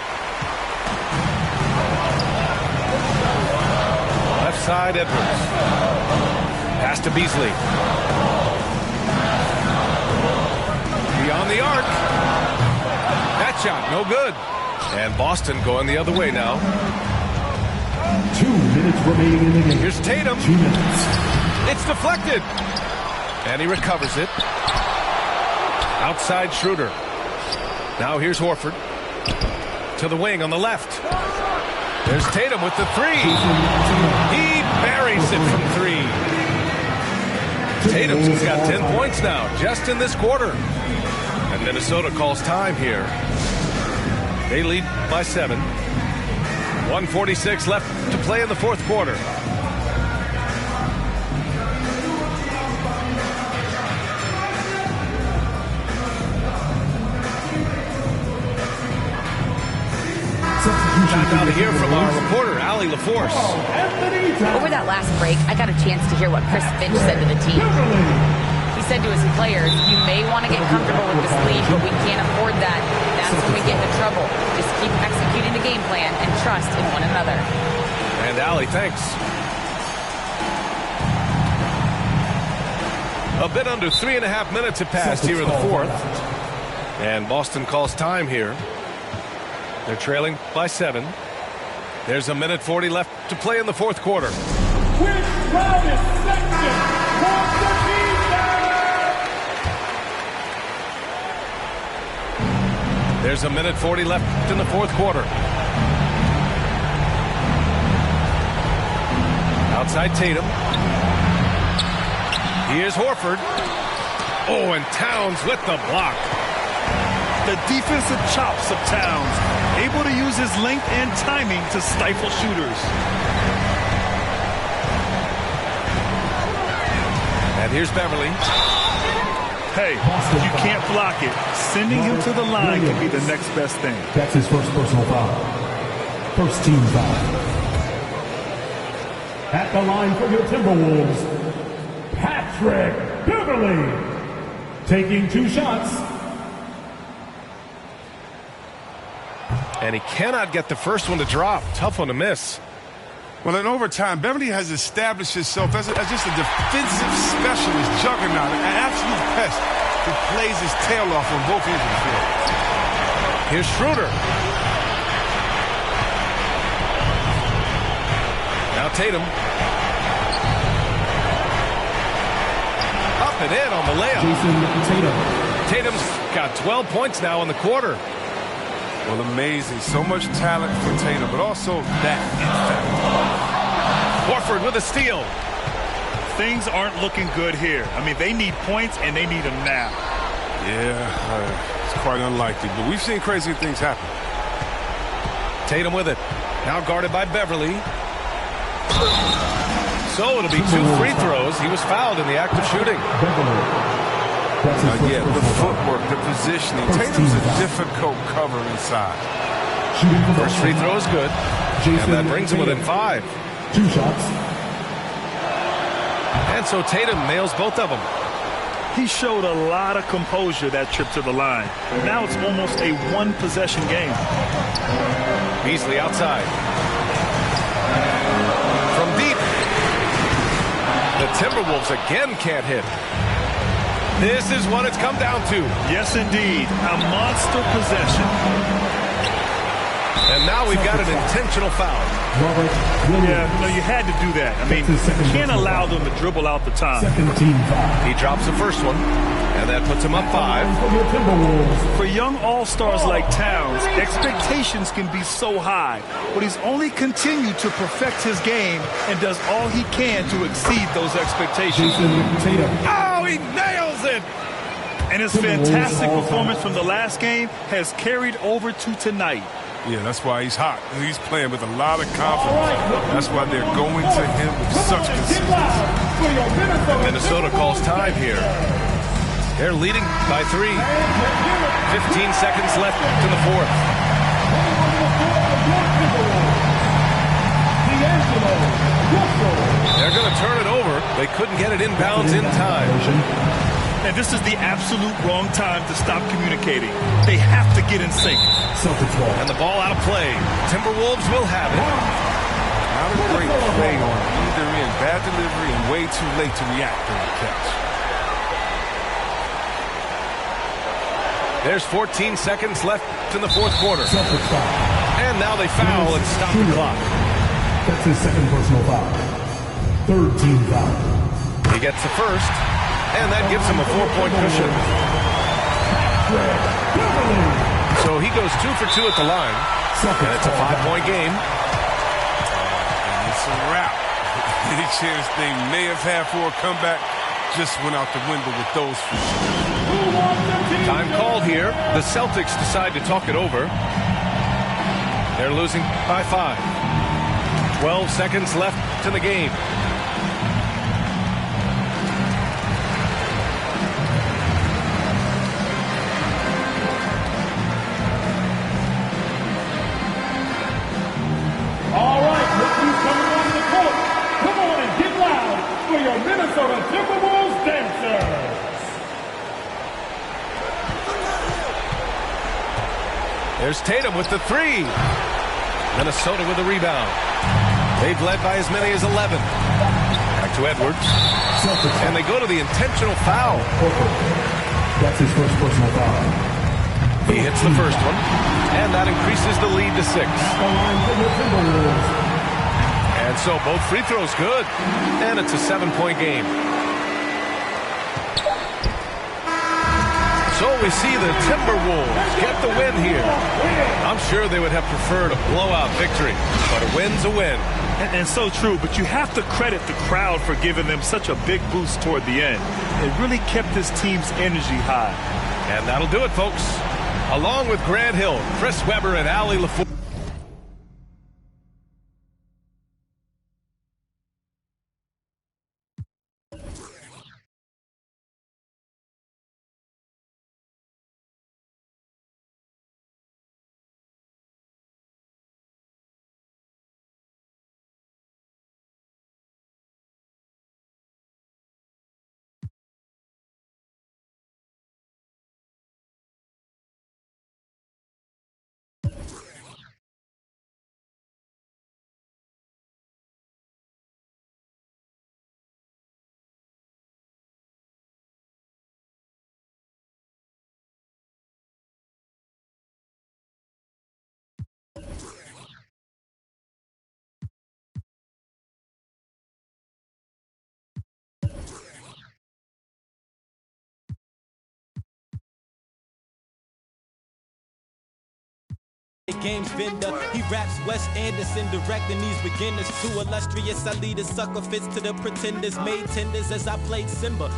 Left side, Edwards. Pass to Beasley. Beyond the arc. That shot, no good. And Boston going the other way now. 2 minutes remaining in the game. Here's Tatum. 2 minutes. It's deflected. And he recovers it. Outside Schroeder. Now here's Horford. To to the wing on the left. There's Tatum with the three. He buries it from three. Tatum's got 10 points now, just in this quarter. And Minnesota calls time here. They lead by 7. 1:46 left to play in the fourth quarter. Time now to hear from our reporter, Allie LaForce. Over that last break, I got a chance to hear what Chris Finch said to the team. He said to his players, you may want to get comfortable with this lead, but we can't afford that. That's when we get into trouble. Just keep executing the game plan and trust in one another. And Allie, thanks. A bit under 3.5 minutes have passed here in the fourth. And Boston calls time here. They're trailing by 7. There's 1:40 left to play in the fourth quarter. There's 1:40 left in the fourth quarter. Outside Tatum. Here's Horford. Oh, and Towns with the block. The defensive chops of Towns, able to use his length and timing to stifle shooters. And here's Beverly. Hey, if you can't block it, sending him to the line can be the next best thing. That's his first personal foul. First team foul. At the line for your Timberwolves, Patrick Beverly. Taking 2 shots. And he cannot get the first one to drop. Tough one to miss. Well, in overtime, Beverly has established himself as just a defensive specialist juggernaut, an absolute pest who plays his tail off on both ends of the field. Here's Schroeder. Now Tatum. Up and in on the layup. Tatum's got 12 points now in the quarter. Well, amazing. So much talent for Tatum, but also that impact. Horford with a steal. Things aren't looking good here. I mean, they need points, and they need them now. Yeah, it's quite unlikely, but we've seen crazy things happen. Tatum with it. Now guarded by Beverly. So it'll be 2 free throws. He was fouled in the act of shooting. Yeah, the footwork, the positioning. Tatum's a difficult cover inside. First free throw is good. And that brings him within 5. 2 shots. And so Tatum nails both of them. He showed a lot of composure that trip to the line. Now it's almost a one-possession game. Beasley outside. From deep. The Timberwolves again can't hit. This is what it's come down to. Yes, indeed. A monster possession. And now we've got an intentional foul. Yeah, no, you had to do that. I mean, you can't allow them to dribble out the time. He drops the first one, and that puts him up 5. For young all-stars like Towns, expectations can be so high, but he's only continued to perfect his game and does all he can to exceed those expectations. Oh, he nails it! And his fantastic performance from the last game has carried over to tonight. Yeah, that's why he's hot. He's playing with a lot of confidence. That's why they're going to him with such consistency. Minnesota calls time here. They're leading by 3. 15 seconds left in the fourth. They're going to turn it over. They couldn't get it inbounds in time. And this is the absolute wrong time to stop communicating. They have to get in sync. And the ball out of play. Timberwolves will have it. Not a great play on either end. Bad delivery and way too late to react on the catch. There's 14 seconds left in the fourth quarter. And now they foul and stop the clock. That's his second personal foul. Third team foul. He gets the first. And that gives him a 4-point cushion. So he goes 2 for 2 at the line. And it's a 5-point game. And it's a wrap. Any chance they may have had for a comeback just went out the window with those feet. Time called here. The Celtics decide to talk it over. They're losing by 5. 12 seconds left to the game. All right, look who's coming on the court. Come on and get loud for your Minnesota Timberwolves dancers. There's Tatum with the 3. Minnesota with the rebound. They've led by as many as 11. Back to Edwards. And they go to the intentional foul. That's his first personal foul. He hits the first one, and that increases the lead to 6. And so both free throws good, and it's a 7-point game. So we see the Timberwolves get the win here. I'm sure they would have preferred a blowout victory, but a win's a win. And so true, but you have to credit the crowd for giving them such a big boost toward the end. It really kept this team's energy high. And that'll do it, folks. Along with Grant Hill, Chris Webber, and Allie LaFour. Games vendor, he raps Wes Anderson, directing these beginners. Too illustrious, I lead a sucker fits to the pretenders. Made tenders as I played Simba.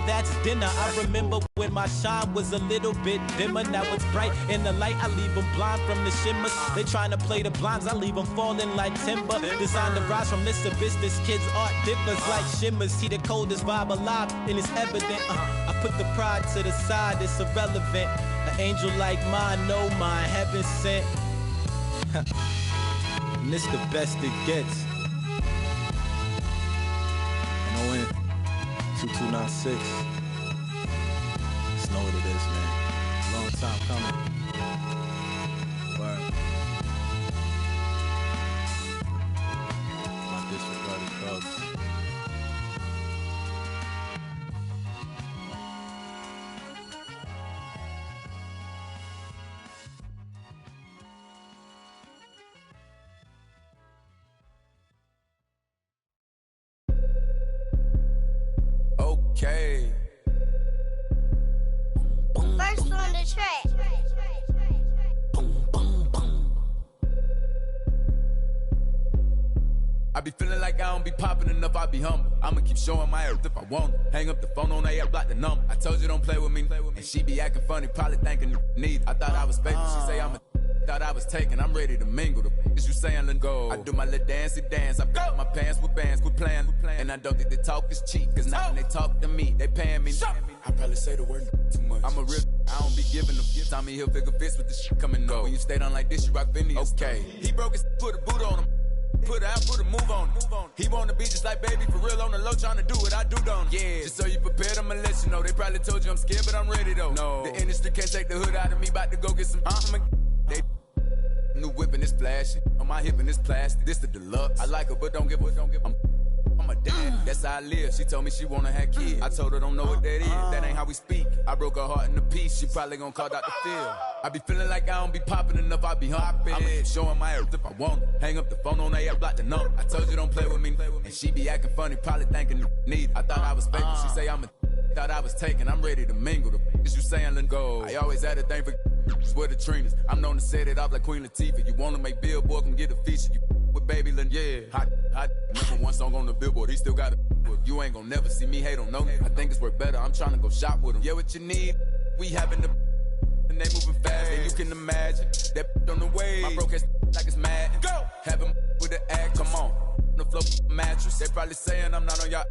That's dinner. I remember when my shine was a little bit dimmer. Now it's bright in the light. I leave them blind from the shimmers. They trying to play the blinds. I leave them falling like timber. Designed to rise from this abyss. This kid's art differs like shimmers. He the coldest vibe alive, and it's evident. I put the pride to the side. It's irrelevant. An angel like mine, no mine, heaven sent. And this the best it gets. And 2296. Just know what it is, man. Long time coming. Word. My disregarded thugs. Okay. First on the track. I be feeling like I don't be popping enough, I be humble. I'ma keep showing my ass if I want it. Hang up the phone on air, block the number. I told you don't play with me. And she be acting funny, probably thinking need. I thought I was faithful, she say I'm a thought I was taken, I'm ready to mingle. The is you saying let go. I do my little dancey dance, I got my pants with bands, quit playing. And I don't think the talk is cheap, cause now when they talk to me, they paying me. I probably say the word too much. I'm a real, I don't be giving them. Tommy Hilfiger fits with this shit coming up. When you stay down like this, you rock Vinny. Okay. He broke his, put a boot on him. Put out, put a move on it. He wanna be just like baby, for real on the low, trying to do what I do, don't yeah. Just so you prepared, I'ma let you know. They probably told you I'm scared, but I'm ready though. No. The industry can't take the hood out of me, about to go get some. They new whipping is flashing. On my hip and it's plastic. This the deluxe. I like her, but don't give a. I'm a dad, that's how I live. She told me she wanna have kids. I told her don't know what that is. That ain't how we speak. I broke her heart into piece. She probably gonna call Dr. Phil. I be feeling like I don't be popping enough. I be hopping. I'ma keep showing my ass if I want it. Hang up the phone on air, block the number. I told you don't play with me. And she be acting funny, probably thinking need. I thought I was faithful. She say I'm a thought I was taken, I'm ready to mingle. The f***is you saying, let go. I always had a thing for with the trainers. I'm known to set it up like Queen Latifah. You wanna make Billboard, come get a feature. You with Baby Lynn, yeah. Hot. Number one song on the Billboard, he still got a you ain't gonna never see me hate on no. I think it's worth better, I'm trying to go shop with him. Yeah, what you need, we having the and they moving fast, and you can imagine that on the way. My broke ass like it's mad. Go! Have him with the act, come on. The floor mattress, they probably saying I'm not on y'all.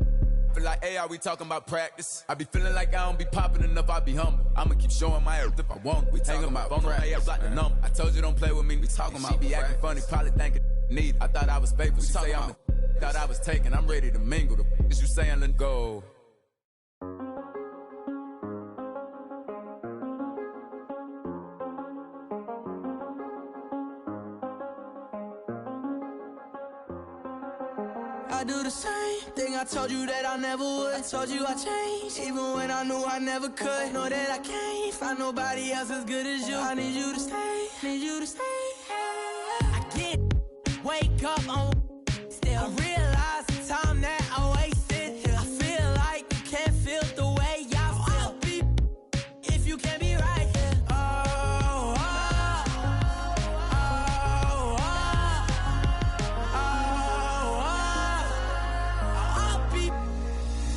Feel like, hey, are we talking about practice? I be feeling like I don't be popping enough, I be humble. I'ma keep showing my earth if I want. We talking about phone on ass like the number. I told you don't play with me, we talking about. She be acting funny, probably thinking need. I thought I was faithful, she say I'm a thought I was taken, I'm ready to mingle. The is you saying let go. I do the same thing I told you that I never would. I told you I changed, even when I knew I never could. Know that I can't find nobody else as good as you. I need you to stay, need you to stay. I get, wake up on still. I realize the time that I wasted. I feel like you can't feel the way I feel. I'll be if you can't be right here.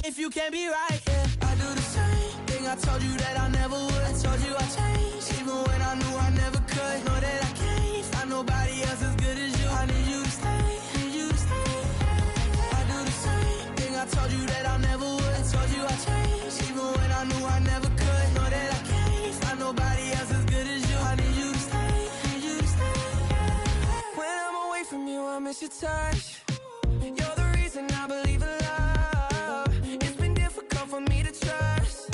If you can't be right, yeah. I do the same thing I told you that I never would. I told you I changed, even when I knew I never could. Know that I can't find nobody else as good as you. I need you to stay, need you to stay. I do the same thing I told you that I never would. I told you I changed, even when I knew I never could. Know that I can't find nobody else as good as you. I need you to stay, need you to stay. When I'm away from you, I miss your touch. You're the reason I believe in love. For me to trust,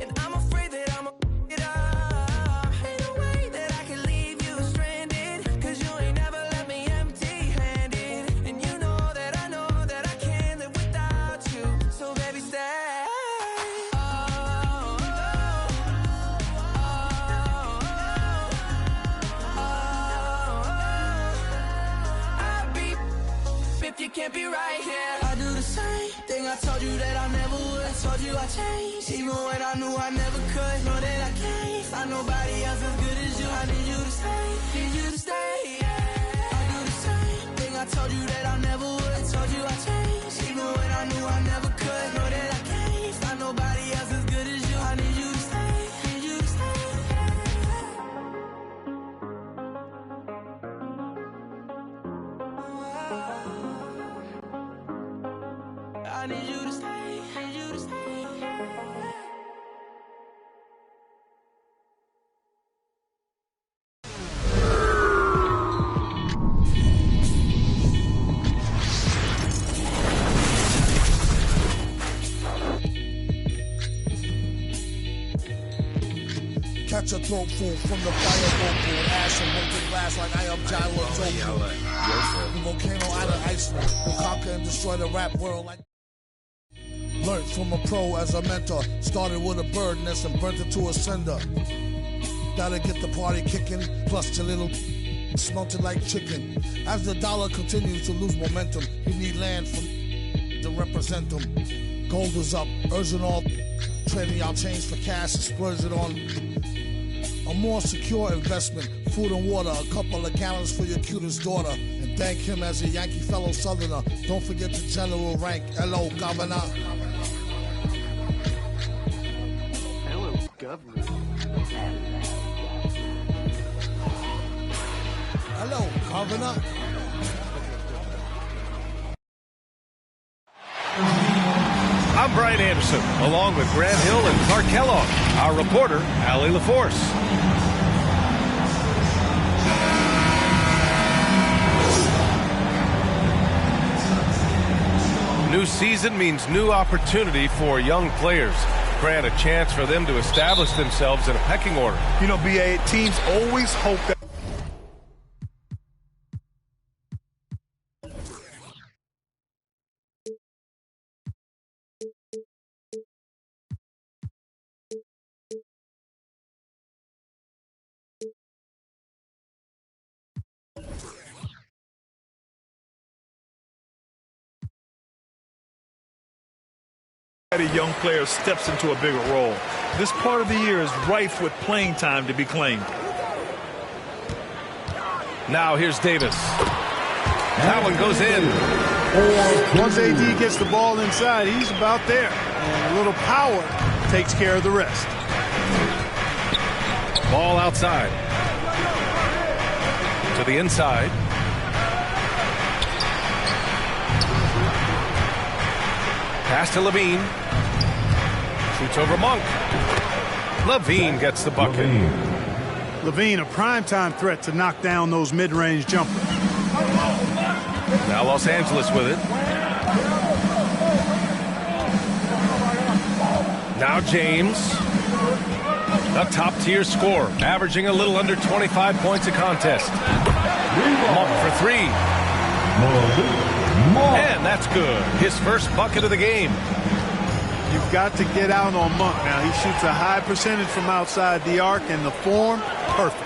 and I'm afraid that I'ma it up. Ain't no way that I can leave you stranded, cause you ain't never left me empty-handed. And you know that I can't live without you. So baby, stay. I'll be if you can't be right here. I do the same thing I told you that I never would. I told you I changed, even when I knew I never could. Know that I can't find nobody else as good as you. I need you to stay, need you to stay. I do the same thing I told you that I never would. I told you I changed, even when I knew I never could. Know that I can't find nobody else as good as you. I need you to stay, need you to stay. I need you to stay, need you to stay. Catch a throat full from the fireball pool. Ash and molten glass like I am Gyro Joe. The volcano out of Iceland will conquer and destroy the rap world like. Learned from a pro as a mentor. Started with a bird nest and burnt it to a cinder. Gotta get the party kicking. Plus your little smelted like chicken. As the dollar continues to lose momentum, you need land from to represent them. Gold is up, urging all trading y'all change for cash and splurge it on a more secure investment. Food and water, a couple of gallons for your cutest daughter. And thank him as a Yankee fellow Southerner. Don't forget the general rank. Hello, Governor. Hello, Governor. Hello, Governor. I'm Brian Anderson, along with Grant Hill and Clark Kellogg. Our reporter, Allie LaForce. New season means new opportunity for young players. Grant, a chance for them to establish themselves in a pecking order. You know, BA, teams always hope that young player steps into a bigger role. This part of the year is rife with playing time to be claimed. Now here's Davis. That one goes in. Once AD gets the ball inside, he's about there. And a little power takes care of the rest. Ball outside. To the inside. Pass to Levine. Shoots over Monk. Levine gets the bucket. Levine, a primetime threat to knock down those mid-range jumpers. Now Los Angeles with it. Now James. A top-tier scorer, averaging a little under 25 points a contest. Monk for three. And that's good. His first bucket of the game. You've got to get out on Monk now. He shoots a high percentage from outside the arc, and the form, perfect.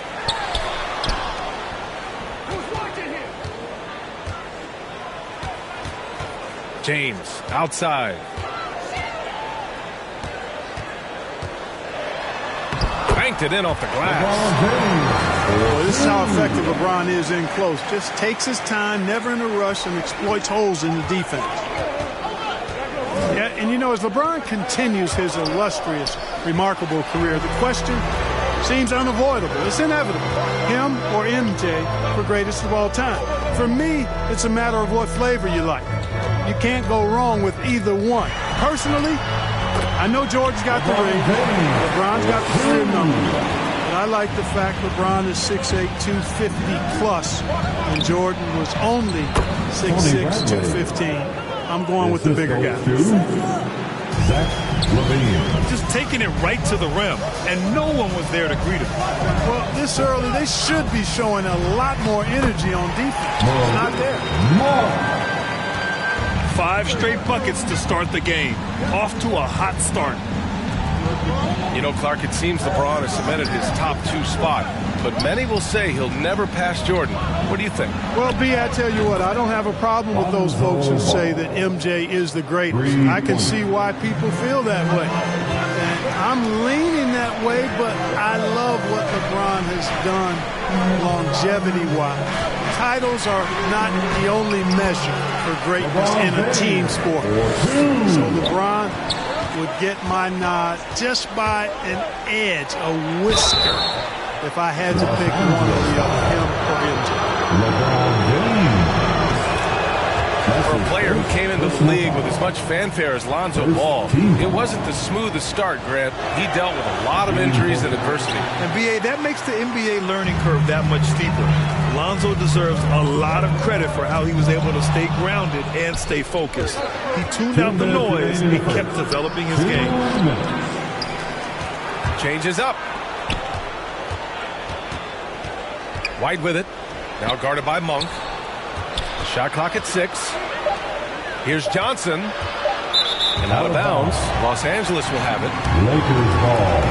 James, outside. Banked it in off the glass. Well, this is how effective LeBron is in close. Just takes his time, never in a rush, and exploits holes in the defense. Yeah, and you know, as LeBron continues his illustrious, remarkable career, the question seems unavoidable. It's inevitable. Him or MJ for greatest of all time. For me, it's a matter of what flavor you like. You can't go wrong with either one. Personally, I know Jordan's got the ring. LeBron's got the career number. But I like the fact LeBron is 6'8", 250 plus, and Jordan was only 6'6", 215. I'm going with the bigger guy. Just taking it right to the rim, and no one was there to greet him. Well, this early, they should be showing a lot more energy on defense. It's not there. 5 straight buckets to start the game. Off to a hot start. You know, Clark, it seems LeBron has cemented his top 2 spot, but many will say he'll never pass Jordan. What do you think? Well, B, I tell you what, I don't have a problem with those folks who say that MJ is the greatest. I can see why people feel that way. And I'm leaning that way, but I love what LeBron has done longevity-wise. Titles are not the only measure for greatness in a team sport. So LeBron would get my nod just by an edge, a whisker, if I had to pick one or the other, him or MJ. For a player who came into the league with as much fanfare as Lonzo Ball, it wasn't the smoothest start, Grant. He dealt with a lot of injuries and adversity. And BA, that makes the NBA learning curve that much steeper. Lonzo deserves a lot of credit for how he was able to stay grounded and stay focused. He tuned out the noise and kept developing his game. Changes up. White with it. Now guarded by Monk. Shot clock at 6. Here's Johnson. And out of bounds. Los Angeles will have it. Lakers ball.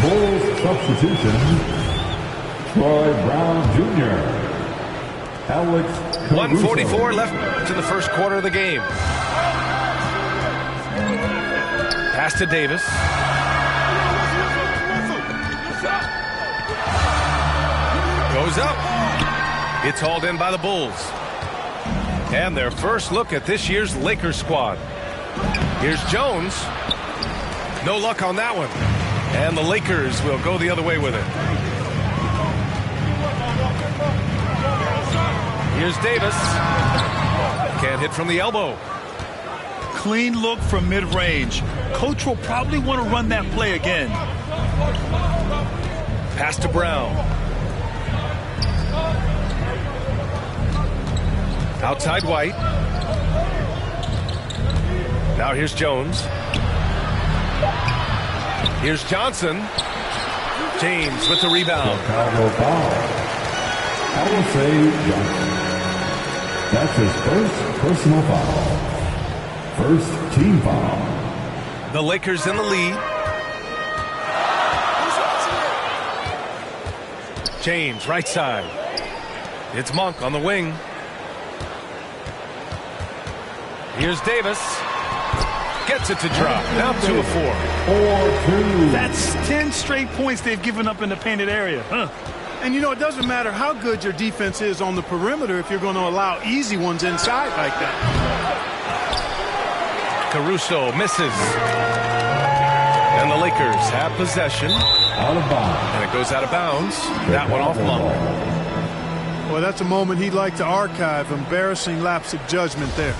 Bulls substitution. Troy Brown Jr. Alex Caruso. 1:44 left to the first quarter of the game. Pass to Davis. Goes up. It's hauled in by the Bulls. And their first look at this year's Lakers squad. Here's Jones. No luck on that one. And the Lakers will go the other way with it. Here's Davis. Can't hit from the elbow. Clean look from mid-range. Coach will probably want to run that play again. Pass to Brown. Outside White. Now here's Jones. Here's Johnson. James with the rebound. Chicago foul. I will say Johnson. That's his first personal foul. First team foul. The Lakers in the lead. James, right side. It's Monk on the wing. Here's Davis. Gets it to drop. Now 2 of 4. 4-2. That's 10 straight points they've given up in the painted area. Huh. And you know, it doesn't matter how good your defense is on the perimeter if you're going to allow easy ones inside like that. Caruso misses. And the Lakers have possession. Out of bounds. And it goes out of bounds. That one off Monk. Well, that's a moment he'd like to archive. Embarrassing lapse of judgment there.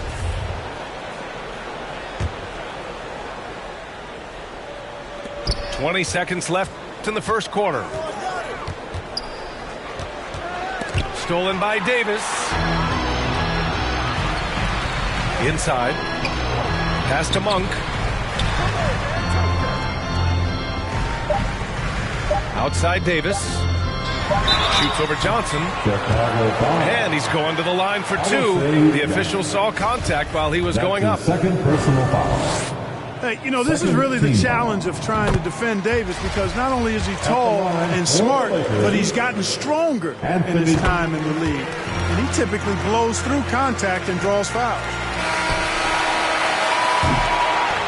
"20 seconds left in the first quarter. Stolen by Davis. Inside. Pass to Monk. Outside Davis. Shoots over Johnson. And he's going to the line for 2. The official saw contact while he was going up. Second personal foul. Hey, you know, this is really the challenge of trying to defend Davis, because not only is he tall and smart, but he's gotten stronger in his time in the league. And he typically blows through contact and draws fouls.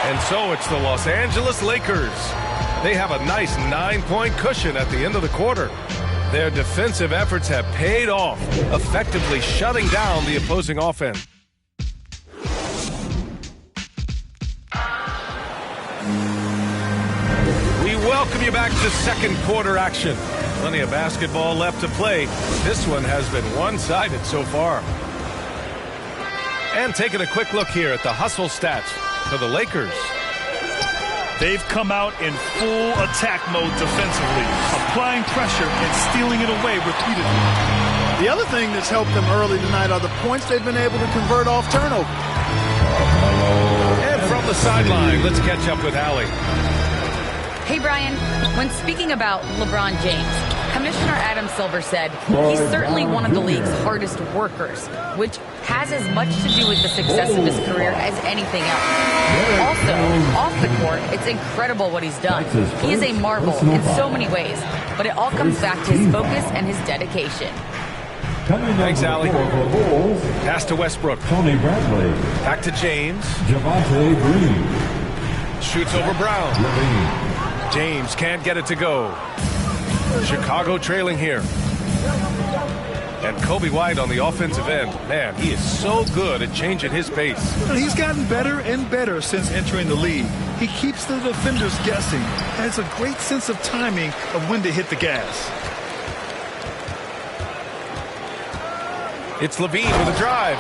And so it's the Los Angeles Lakers. They have a nice 9-point cushion at the end of the quarter. Their defensive efforts have paid off, effectively shutting down the opposing offense. We welcome you back to second quarter action. Plenty of basketball left to play. This one has been one-sided so far. And taking a quick look here at the hustle stats for the Lakers. They've come out in full attack mode defensively, applying pressure and stealing it away repeatedly. The other thing that's helped them early tonight are the points they've been able to convert off turnover. And from the sideline, let's catch up with Allie. Hey, Brian, when speaking about LeBron James, Commissioner Adam Silver said he's certainly one of the league's hardest workers, which has as much to do with the success of his career as anything else. Also, off the court, it's incredible what he's done. He is a marvel in so many ways, but it all comes back to his focus and his dedication. Thanks, Allie. Pass to Westbrook. Tony Bradley. Back to James. Javante Green. Shoots over Brown. James can't get it to go. Chicago trailing here. And Kobe White on the offensive end. Man, he is so good at changing his pace. He's gotten better and better since entering the league. He keeps the defenders guessing, has a great sense of timing of when to hit the gas. It's Levine with a drive.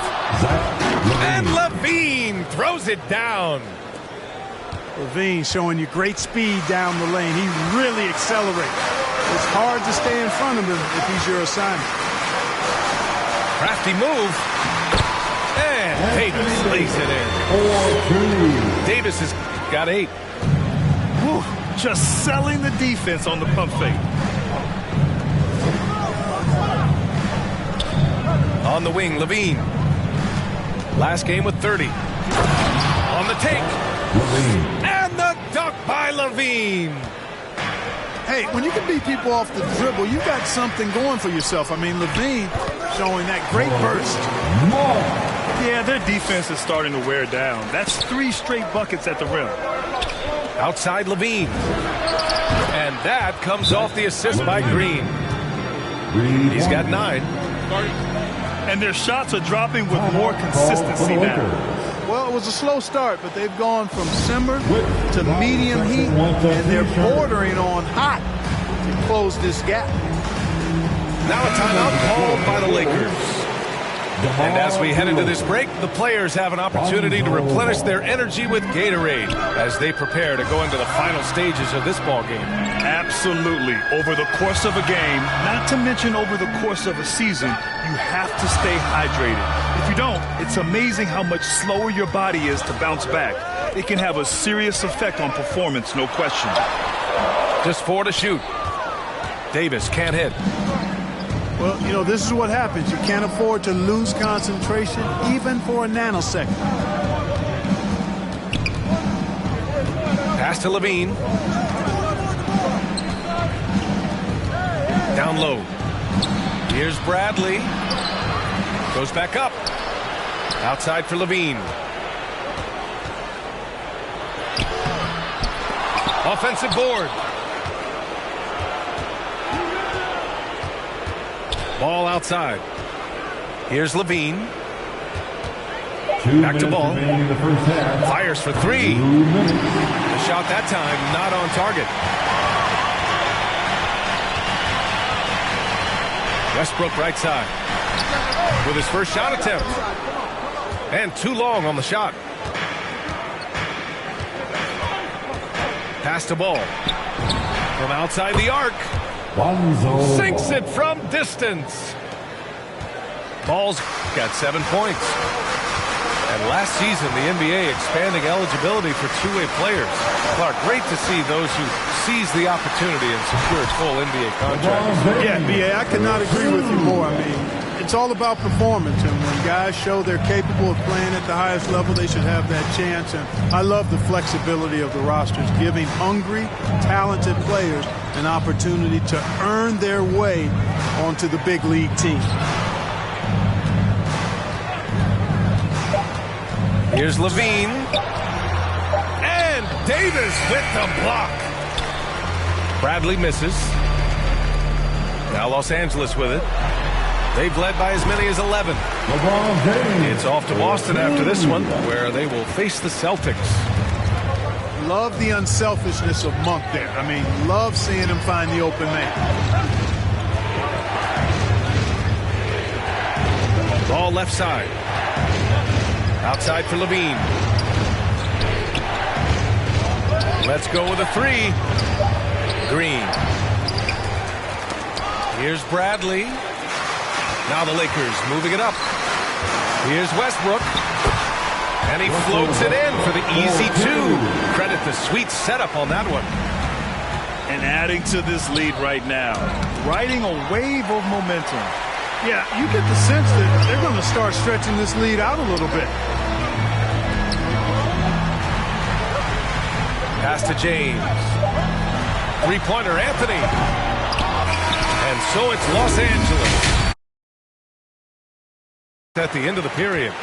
And Levine throws it down. Levine showing you great speed down the lane. He really accelerates. It's hard to stay in front of him if he's your assignment. Crafty move. And Davis lays it in. 4-2. Davis has got 8. Whew, just selling the defense on the pump fake. On the wing, Levine. Last game with 30. On the take. Levine. And the dunk by Levine. Hey, when you can beat people off the dribble, you got something going for yourself. I mean, Levine showing that great burst. Yeah, their defense is starting to wear down. That's 3 straight buckets at the rim. Outside Levine. And that comes off the assist by Green. He's got 9. And their shots are dropping with more consistency now. Well, it was a slow start, but they've gone from simmer to medium heat, and they're bordering on hot to close this gap. Now a timeout called by the Lakers. And as we head into this break, the players have an opportunity to replenish their energy with Gatorade as they prepare to go into the final stages of this ball game. Absolutely. Over the course of a game, not to mention over the course of a season, you have to stay hydrated. If you don't, it's amazing how much slower your body is to bounce back. It can have a serious effect on performance, no question. Just 4 to shoot. Davis can't hit. Well, you know, this is what happens. You can't afford to lose concentration, even for a nanosecond. Pass to Levine. Down low. Here's Bradley. Goes back up. Outside for Levine. Offensive board. Ball outside. Here's Levine. Back to ball. Fires for three. The shot that time not on target. Westbrook right side with his first shot attempt. And too long on the shot. Pass to ball. From outside the arc. Sinks it from distance. Ball's got 7 points. And last season, the NBA expanding eligibility for two-way players. Clark, great to see those who seize the opportunity and secured full NBA contracts. Yeah, B.A., I could not agree with you more. I mean, it's all about performance, and when guys show they're capable of playing at the highest level, they should have that chance. And I love the flexibility of the rosters, giving hungry, talented players an opportunity to earn their way onto the big league team. Here's Levine. And Davis with the block. Bradley misses. Now Los Angeles with it. They've led by as many as 11. It's off to Boston after this one, where they will face the Celtics. Love the unselfishness of Monk there. I mean, love seeing him find the open man. Ball left side. Outside for Levine. Let's go with a three. Green. Here's Bradley. Now the Lakers moving it up. Here's Westbrook. And he floats it in for the easy two. Credit the sweet setup on that one. And adding to this lead right now. Riding a wave of momentum. Yeah, you get the sense that they're going to start stretching this lead out a little bit. Pass to James. Three-pointer, Anthony. And so it's Los Angeles. At the end of the period,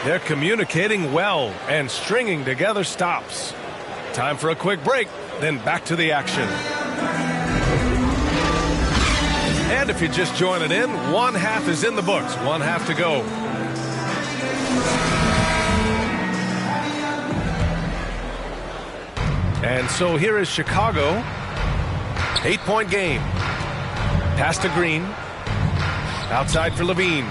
they're communicating well and stringing together stops. Time for a quick break, then back to the action. And if you're just joining in, one half is in the books, one half to go. And so here is Chicago. 8-point game. Pass to Green. Outside for Levine.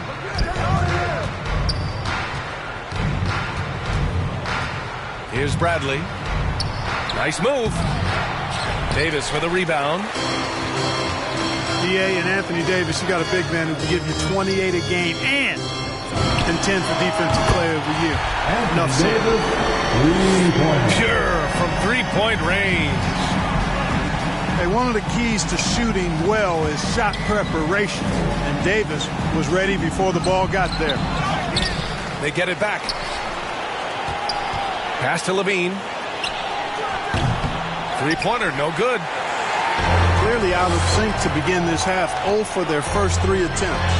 Here's Bradley. Nice move. Davis for the rebound. D.A. and Anthony Davis, you got a big man who can give you 28 a game and contend for Defensive Player of the Year. Enough said. Pure from three-point range. Hey, one of the keys to shooting well is shot preparation, and Davis was ready before the ball got there. They get it back. Pass to Levine. Three-pointer, no good. Clearly out of sync to begin this half. 0 for their first 3 attempts.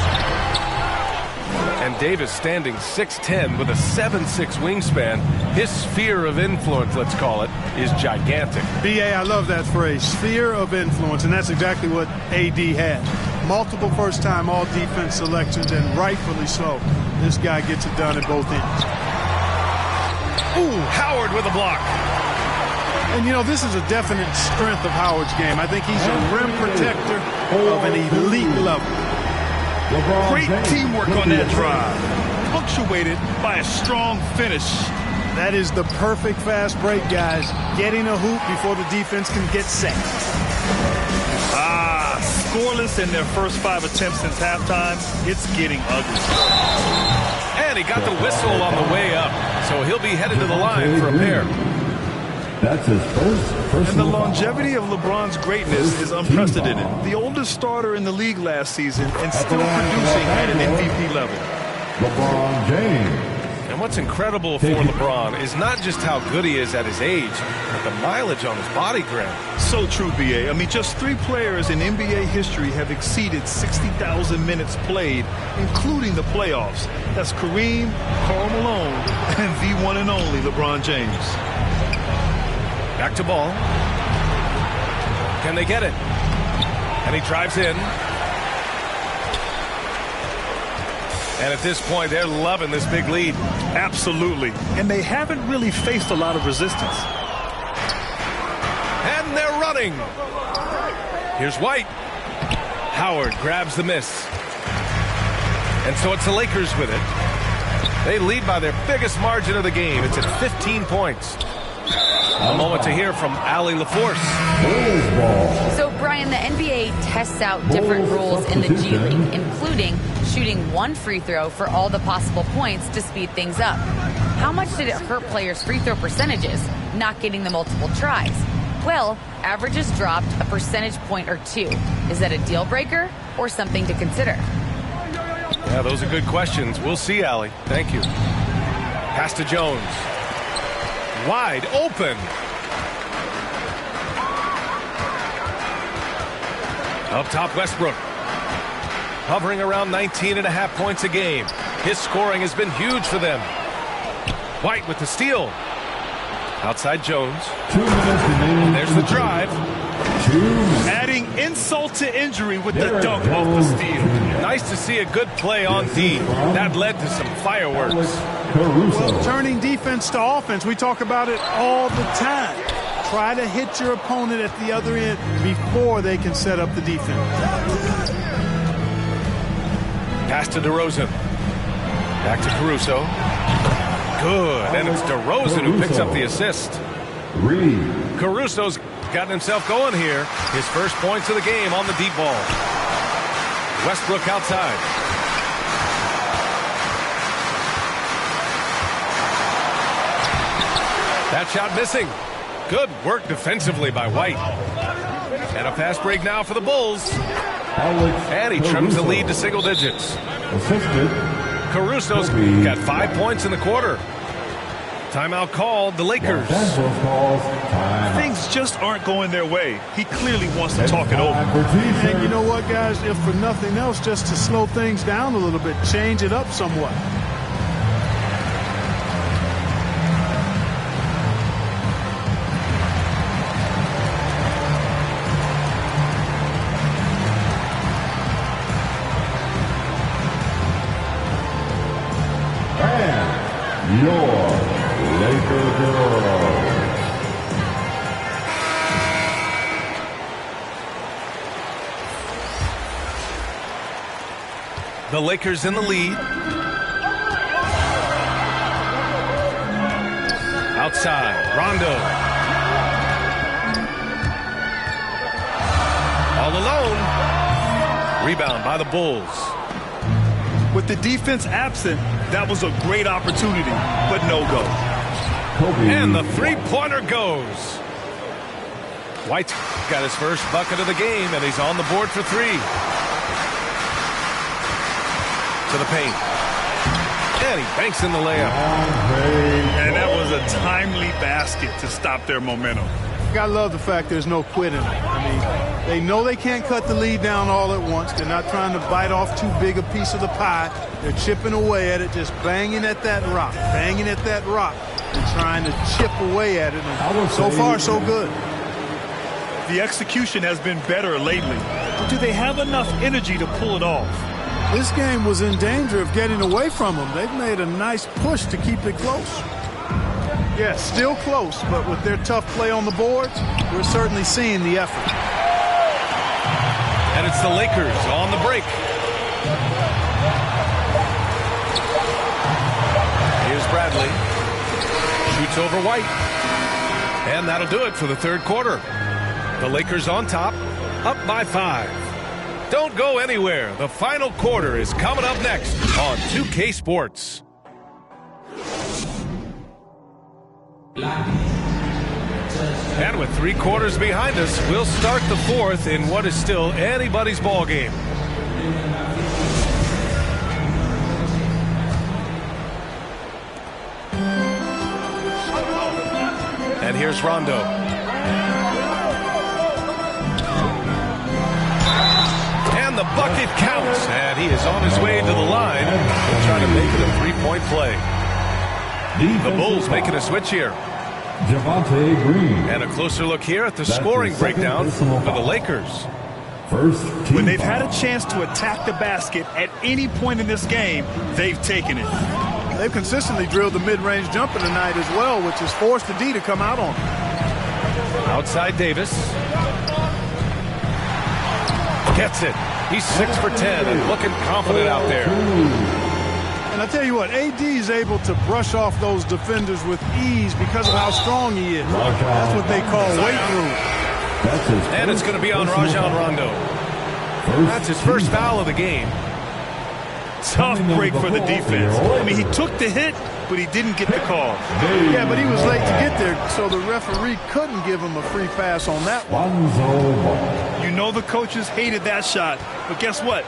And Davis standing 6'10" with a 7'6" wingspan. His sphere of influence, let's call it, is gigantic. B.A., I love that phrase, sphere of influence, and that's exactly what A.D. had. Multiple first-time all-defense selections, and rightfully so. This guy gets it done at both ends. Ooh, Howard with a block. And, you know, this is a definite strength of Howard's game. I think he's a rim protector of an elite level. Great teamwork on that drive. Punctuated by a strong finish. That is the perfect fast break, guys. Getting a hoop before the defense can get set. Scoreless in their first 5 attempts since halftime. It's getting ugly. And he got the whistle on the way up, so he'll be headed to the line for a pair. That's his first. And the longevity of LeBron's greatness is unprecedented. The oldest starter in the league last season and still producing at an MVP level. LeBron James. And what's incredible for LeBron is not just how good he is at his age, but the mileage on his body grab. So true, B.A. I mean, just 3 players in NBA history have exceeded 60,000 minutes played, including the playoffs. That's Kareem, Karl Malone, and the one and only LeBron James. Back to ball. Can they get it? And he drives in. And at this point, they're loving this big lead. Absolutely. And they haven't really faced a lot of resistance. And they're running. Here's White. Howard grabs the miss. And so it's the Lakers with it. They lead by their biggest margin of the game. It's at 15 points. A moment to hear from Allie LaForce. So, Brian, the NBA tests out different rules in the G League, including shooting one free throw for all the possible points to speed things up. How much did it hurt players' free throw percentages, not getting the multiple tries? Well, averages dropped a percentage point or two. Is that a deal breaker or something to consider? Yeah, those are good questions. We'll see, Allie. Thank you. Pass to Jones. Wide open. Up top, Westbrook. Hovering around 19.5 points a game. His scoring has been huge for them. White with the steal. Outside Jones. And there's the drive. Adding insult to injury with the dunk off the steal. Nice to see a good play on D. That led to some fireworks. Well, turning defense to offense, we talk about it all the time. Try to hit your opponent at the other end before they can set up the defense. Pass to DeRozan. Back to Caruso. Good, and it's DeRozan who picks up the assist. Caruso's gotten himself going here. His first points of the game on the deep ball. Westbrook outside. That shot missing. Good work defensively by White. And a fast break now for the Bulls. And he trims the lead to single digits. Caruso's got 5 points in the quarter. Timeout called, the Lakers. Things just aren't going their way. He clearly wants to talk it over. And you know what, guys? If for nothing else, just to slow things down a little bit, change it up somewhat. Your Laker girl. The Lakers in the lead. Outside, Rondo. All alone. Rebound by the Bulls. With the defense absent, that was a great opportunity, but no go. And the three-pointer goes. White's got his first bucket of the game, and he's on the board for three. To the paint. And he banks in the layup. And that was a timely basket to stop their momentum. I love the fact there's no quitting. I mean, they know they can't cut the lead down all at once. They're not trying to bite off too big a piece of the pie. They're chipping away at it, just banging at that rock, and trying to chip away at it. And so far, so good. The execution has been better lately. But do they have enough energy to pull it off? This game was in danger of getting away from them. They've made a nice push to keep it close. Yeah, still close, but with their tough play on the boards, we're certainly seeing the effort. And it's the Lakers on the break. Here's Bradley. Shoots over White. And that'll do it for the third quarter. The Lakers on top, up by 5. Don't go anywhere. The final quarter is coming up next on 2K Sports. And with 3 quarters behind us, we'll start the fourth in what is still anybody's ball game. And here's Rondo. And the bucket counts, and he is on his way to the line. He'll try to make it a 3-point play. The Bulls making a switch here. And a closer look here at the scoring breakdown for the Lakers. When they've had a chance to attack the basket at any point in this game, they've taken it. They've consistently drilled the mid-range jumper tonight as well, which has forced the D to come out on them. Outside Davis. Gets it. He's 6 for 10 and looking confident out there. And I tell you what, AD is able to brush off those defenders with ease because of how strong he is. That's what they call weight room. And it's going to be on Rajon Rondo. That's his first foul of the game. Tough break for the defense. I mean, he took the hit, but he didn't get the call. Yeah, but he was late to get there, so the referee couldn't give him a free pass on that one. You know the coaches hated that shot, but guess what?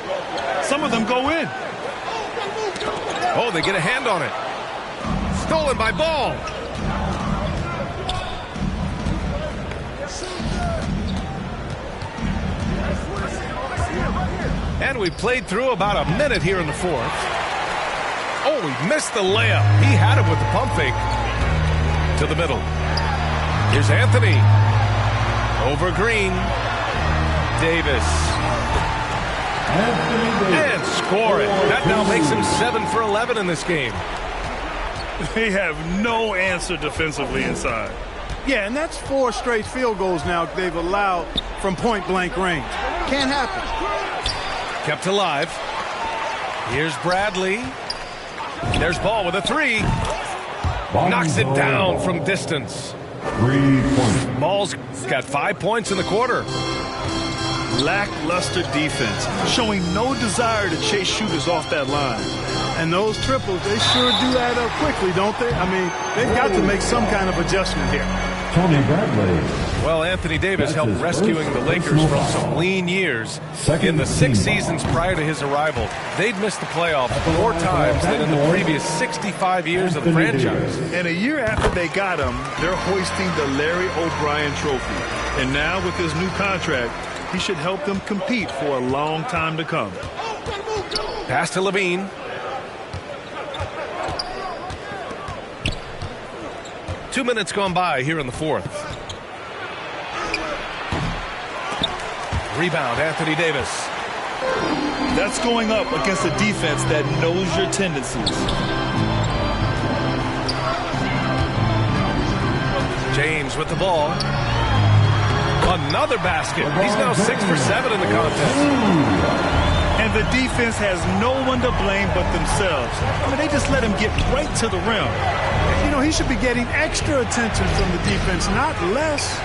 Some of them go in. Oh, they get a hand on it. Stolen by Ball. And we played through about a minute here in the fourth. Oh, we missed the layup. He had it with the pump fake. To the middle. Here's Anthony. Over Green. Davis. And score it. That now makes him 7 for 11 in this game. They have no answer defensively inside. Yeah, and that's 4 straight field goals now they've allowed from point-blank range. Can't happen. Kept alive. Here's Bradley. There's Ball with a 3. Knocks it down from distance. 3 points. Ball's got 5 points in the quarter. Lackluster defense, showing no desire to chase shooters off that line. And those triples, they sure do add up quickly, don't they? I mean, they've got to make some kind of adjustment here. Tony Bradley. Well, Anthony Davis helped rescuing the Lakers from some lean years. In the 6 seasons prior to his arrival, they'd missed the playoffs 4 times than in the previous 65 years of the franchise. And a year after they got him, they're hoisting the Larry O'Brien Trophy. And now with his new contract, he should help them compete for a long time to come. Pass to Levine. Two minutes gone by here in the fourth. Rebound, Anthony Davis. That's going up against a defense that knows your tendencies. James with the ball. Another basket. He's now 6 for 7 in the contest. And the defense has no one to blame but themselves. I mean, they just let him get right to the rim. You know, he should be getting extra attention from the defense, not less.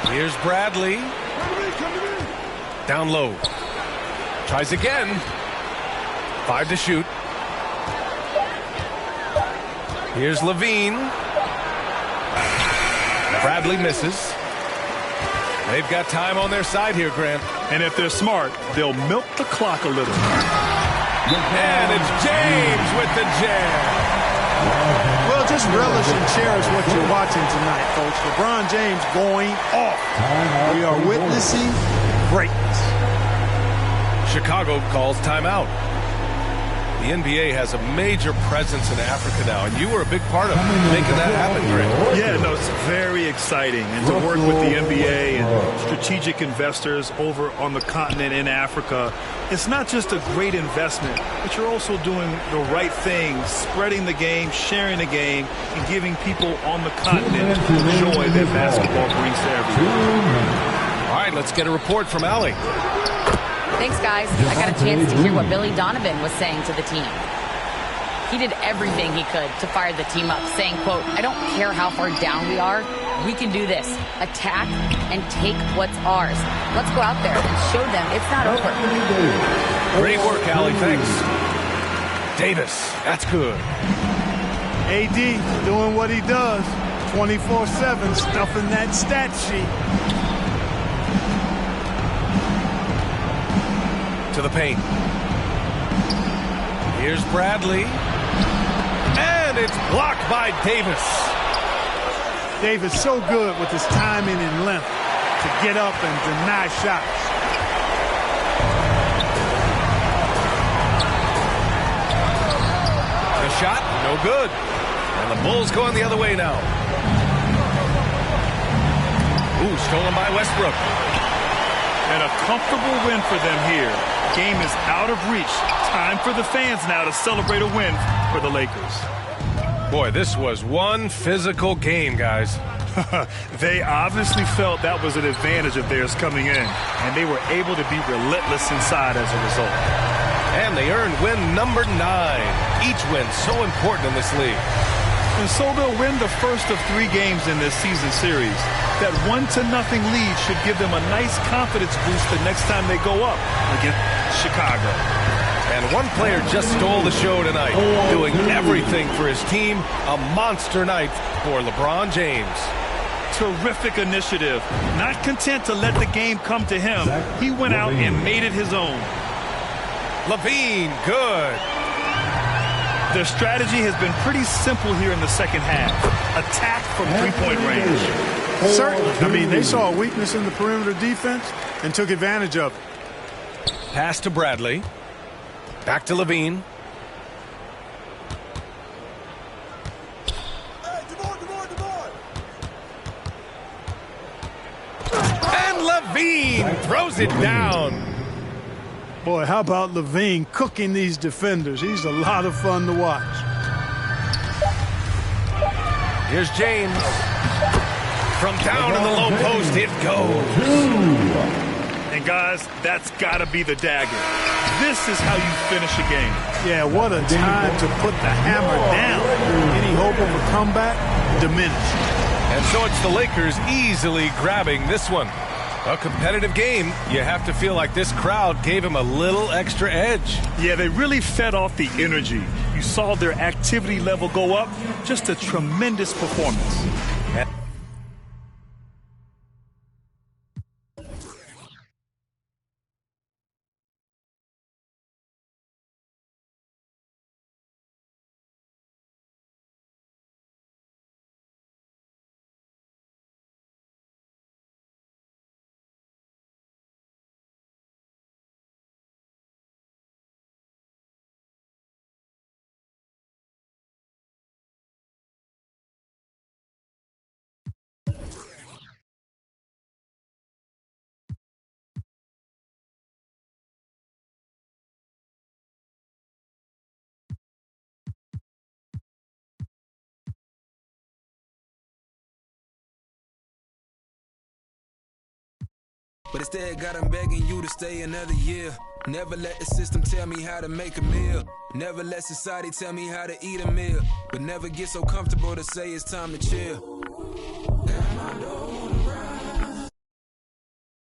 Here's Bradley. Down low. Tries again. 5 to shoot. Here's Levine. Bradley misses. They've got time on their side here, Grant. And if they're smart, they'll milk the clock a little. And it's James with the jam. Well, just relish and cherish what you're watching tonight, folks. LeBron James going off. We are witnessing greatness. Chicago calls timeout. The NBA has a major presence in Africa now, and you were a big part of making that happen, Grant. Yeah, no, it's very exciting. And to work with the NBA and strategic investors over on the continent in Africa, it's not just a great investment, but you're also doing the right thing, spreading the game, sharing the game, and giving people on the continent the joy that basketball brings to everyone. All right, let's get a report from Allie. Thanks, guys. I got a chance to hear what Billy Donovan was saying to the team. He did everything he could to fire the team up, saying, quote, "I don't care how far down we are. We can do this. Attack and take what's ours. Let's go out there and show them it's not over." Great work, Allie. Thanks. Davis. That's good. AD doing what he does. 24/7, stuffing that stat sheet. To the paint. Here's Bradley. And it's blocked by Davis. Davis so good with his timing and length to get up and deny shots. The shot, no good. And the Bulls going the other way now. Ooh, stolen by Westbrook. And a comfortable win for them here. Game is out of reach. Time for the fans now to celebrate a win for the Lakers. Boy, this was one physical game, guys. They obviously felt that was an advantage of theirs coming in, and they were able to be relentless inside as a result. And they earned win number 9. Each win so important in this league. And so they'll win the first of 3 games in this season series. That 1-0 lead should give them a nice confidence boost the next time they go up against Chicago. And one player just stole the show tonight, doing everything for his team. A monster night for LeBron James. Terrific initiative. Not content to let the game come to him, he went out and made it his own. LaVine, good. Their strategy has been pretty simple here in the second half. Attack from three-point range. Certainly. I mean, they saw a weakness in the perimeter defense and took advantage of it. Pass to Bradley. Back to LaVine. And LaVine throws it down. Boy, how about LaVine cooking these defenders? He's a lot of fun to watch. Here's James. From down in the low post, it goes. And guys, that's got to be the dagger. This is how you finish a game. Yeah, what a time to put the hammer down. Any hope of a comeback diminished. And so it's the Lakers easily grabbing this one. A competitive game. You have to feel like this crowd gave him a little extra edge. Yeah, they really fed off the energy. You saw their activity level go up. Just a tremendous performance. But instead got them begging you to stay another year. Never let the system tell me how to make a meal. Never let society tell me how to eat a meal. But never get so comfortable to say it's time to chill.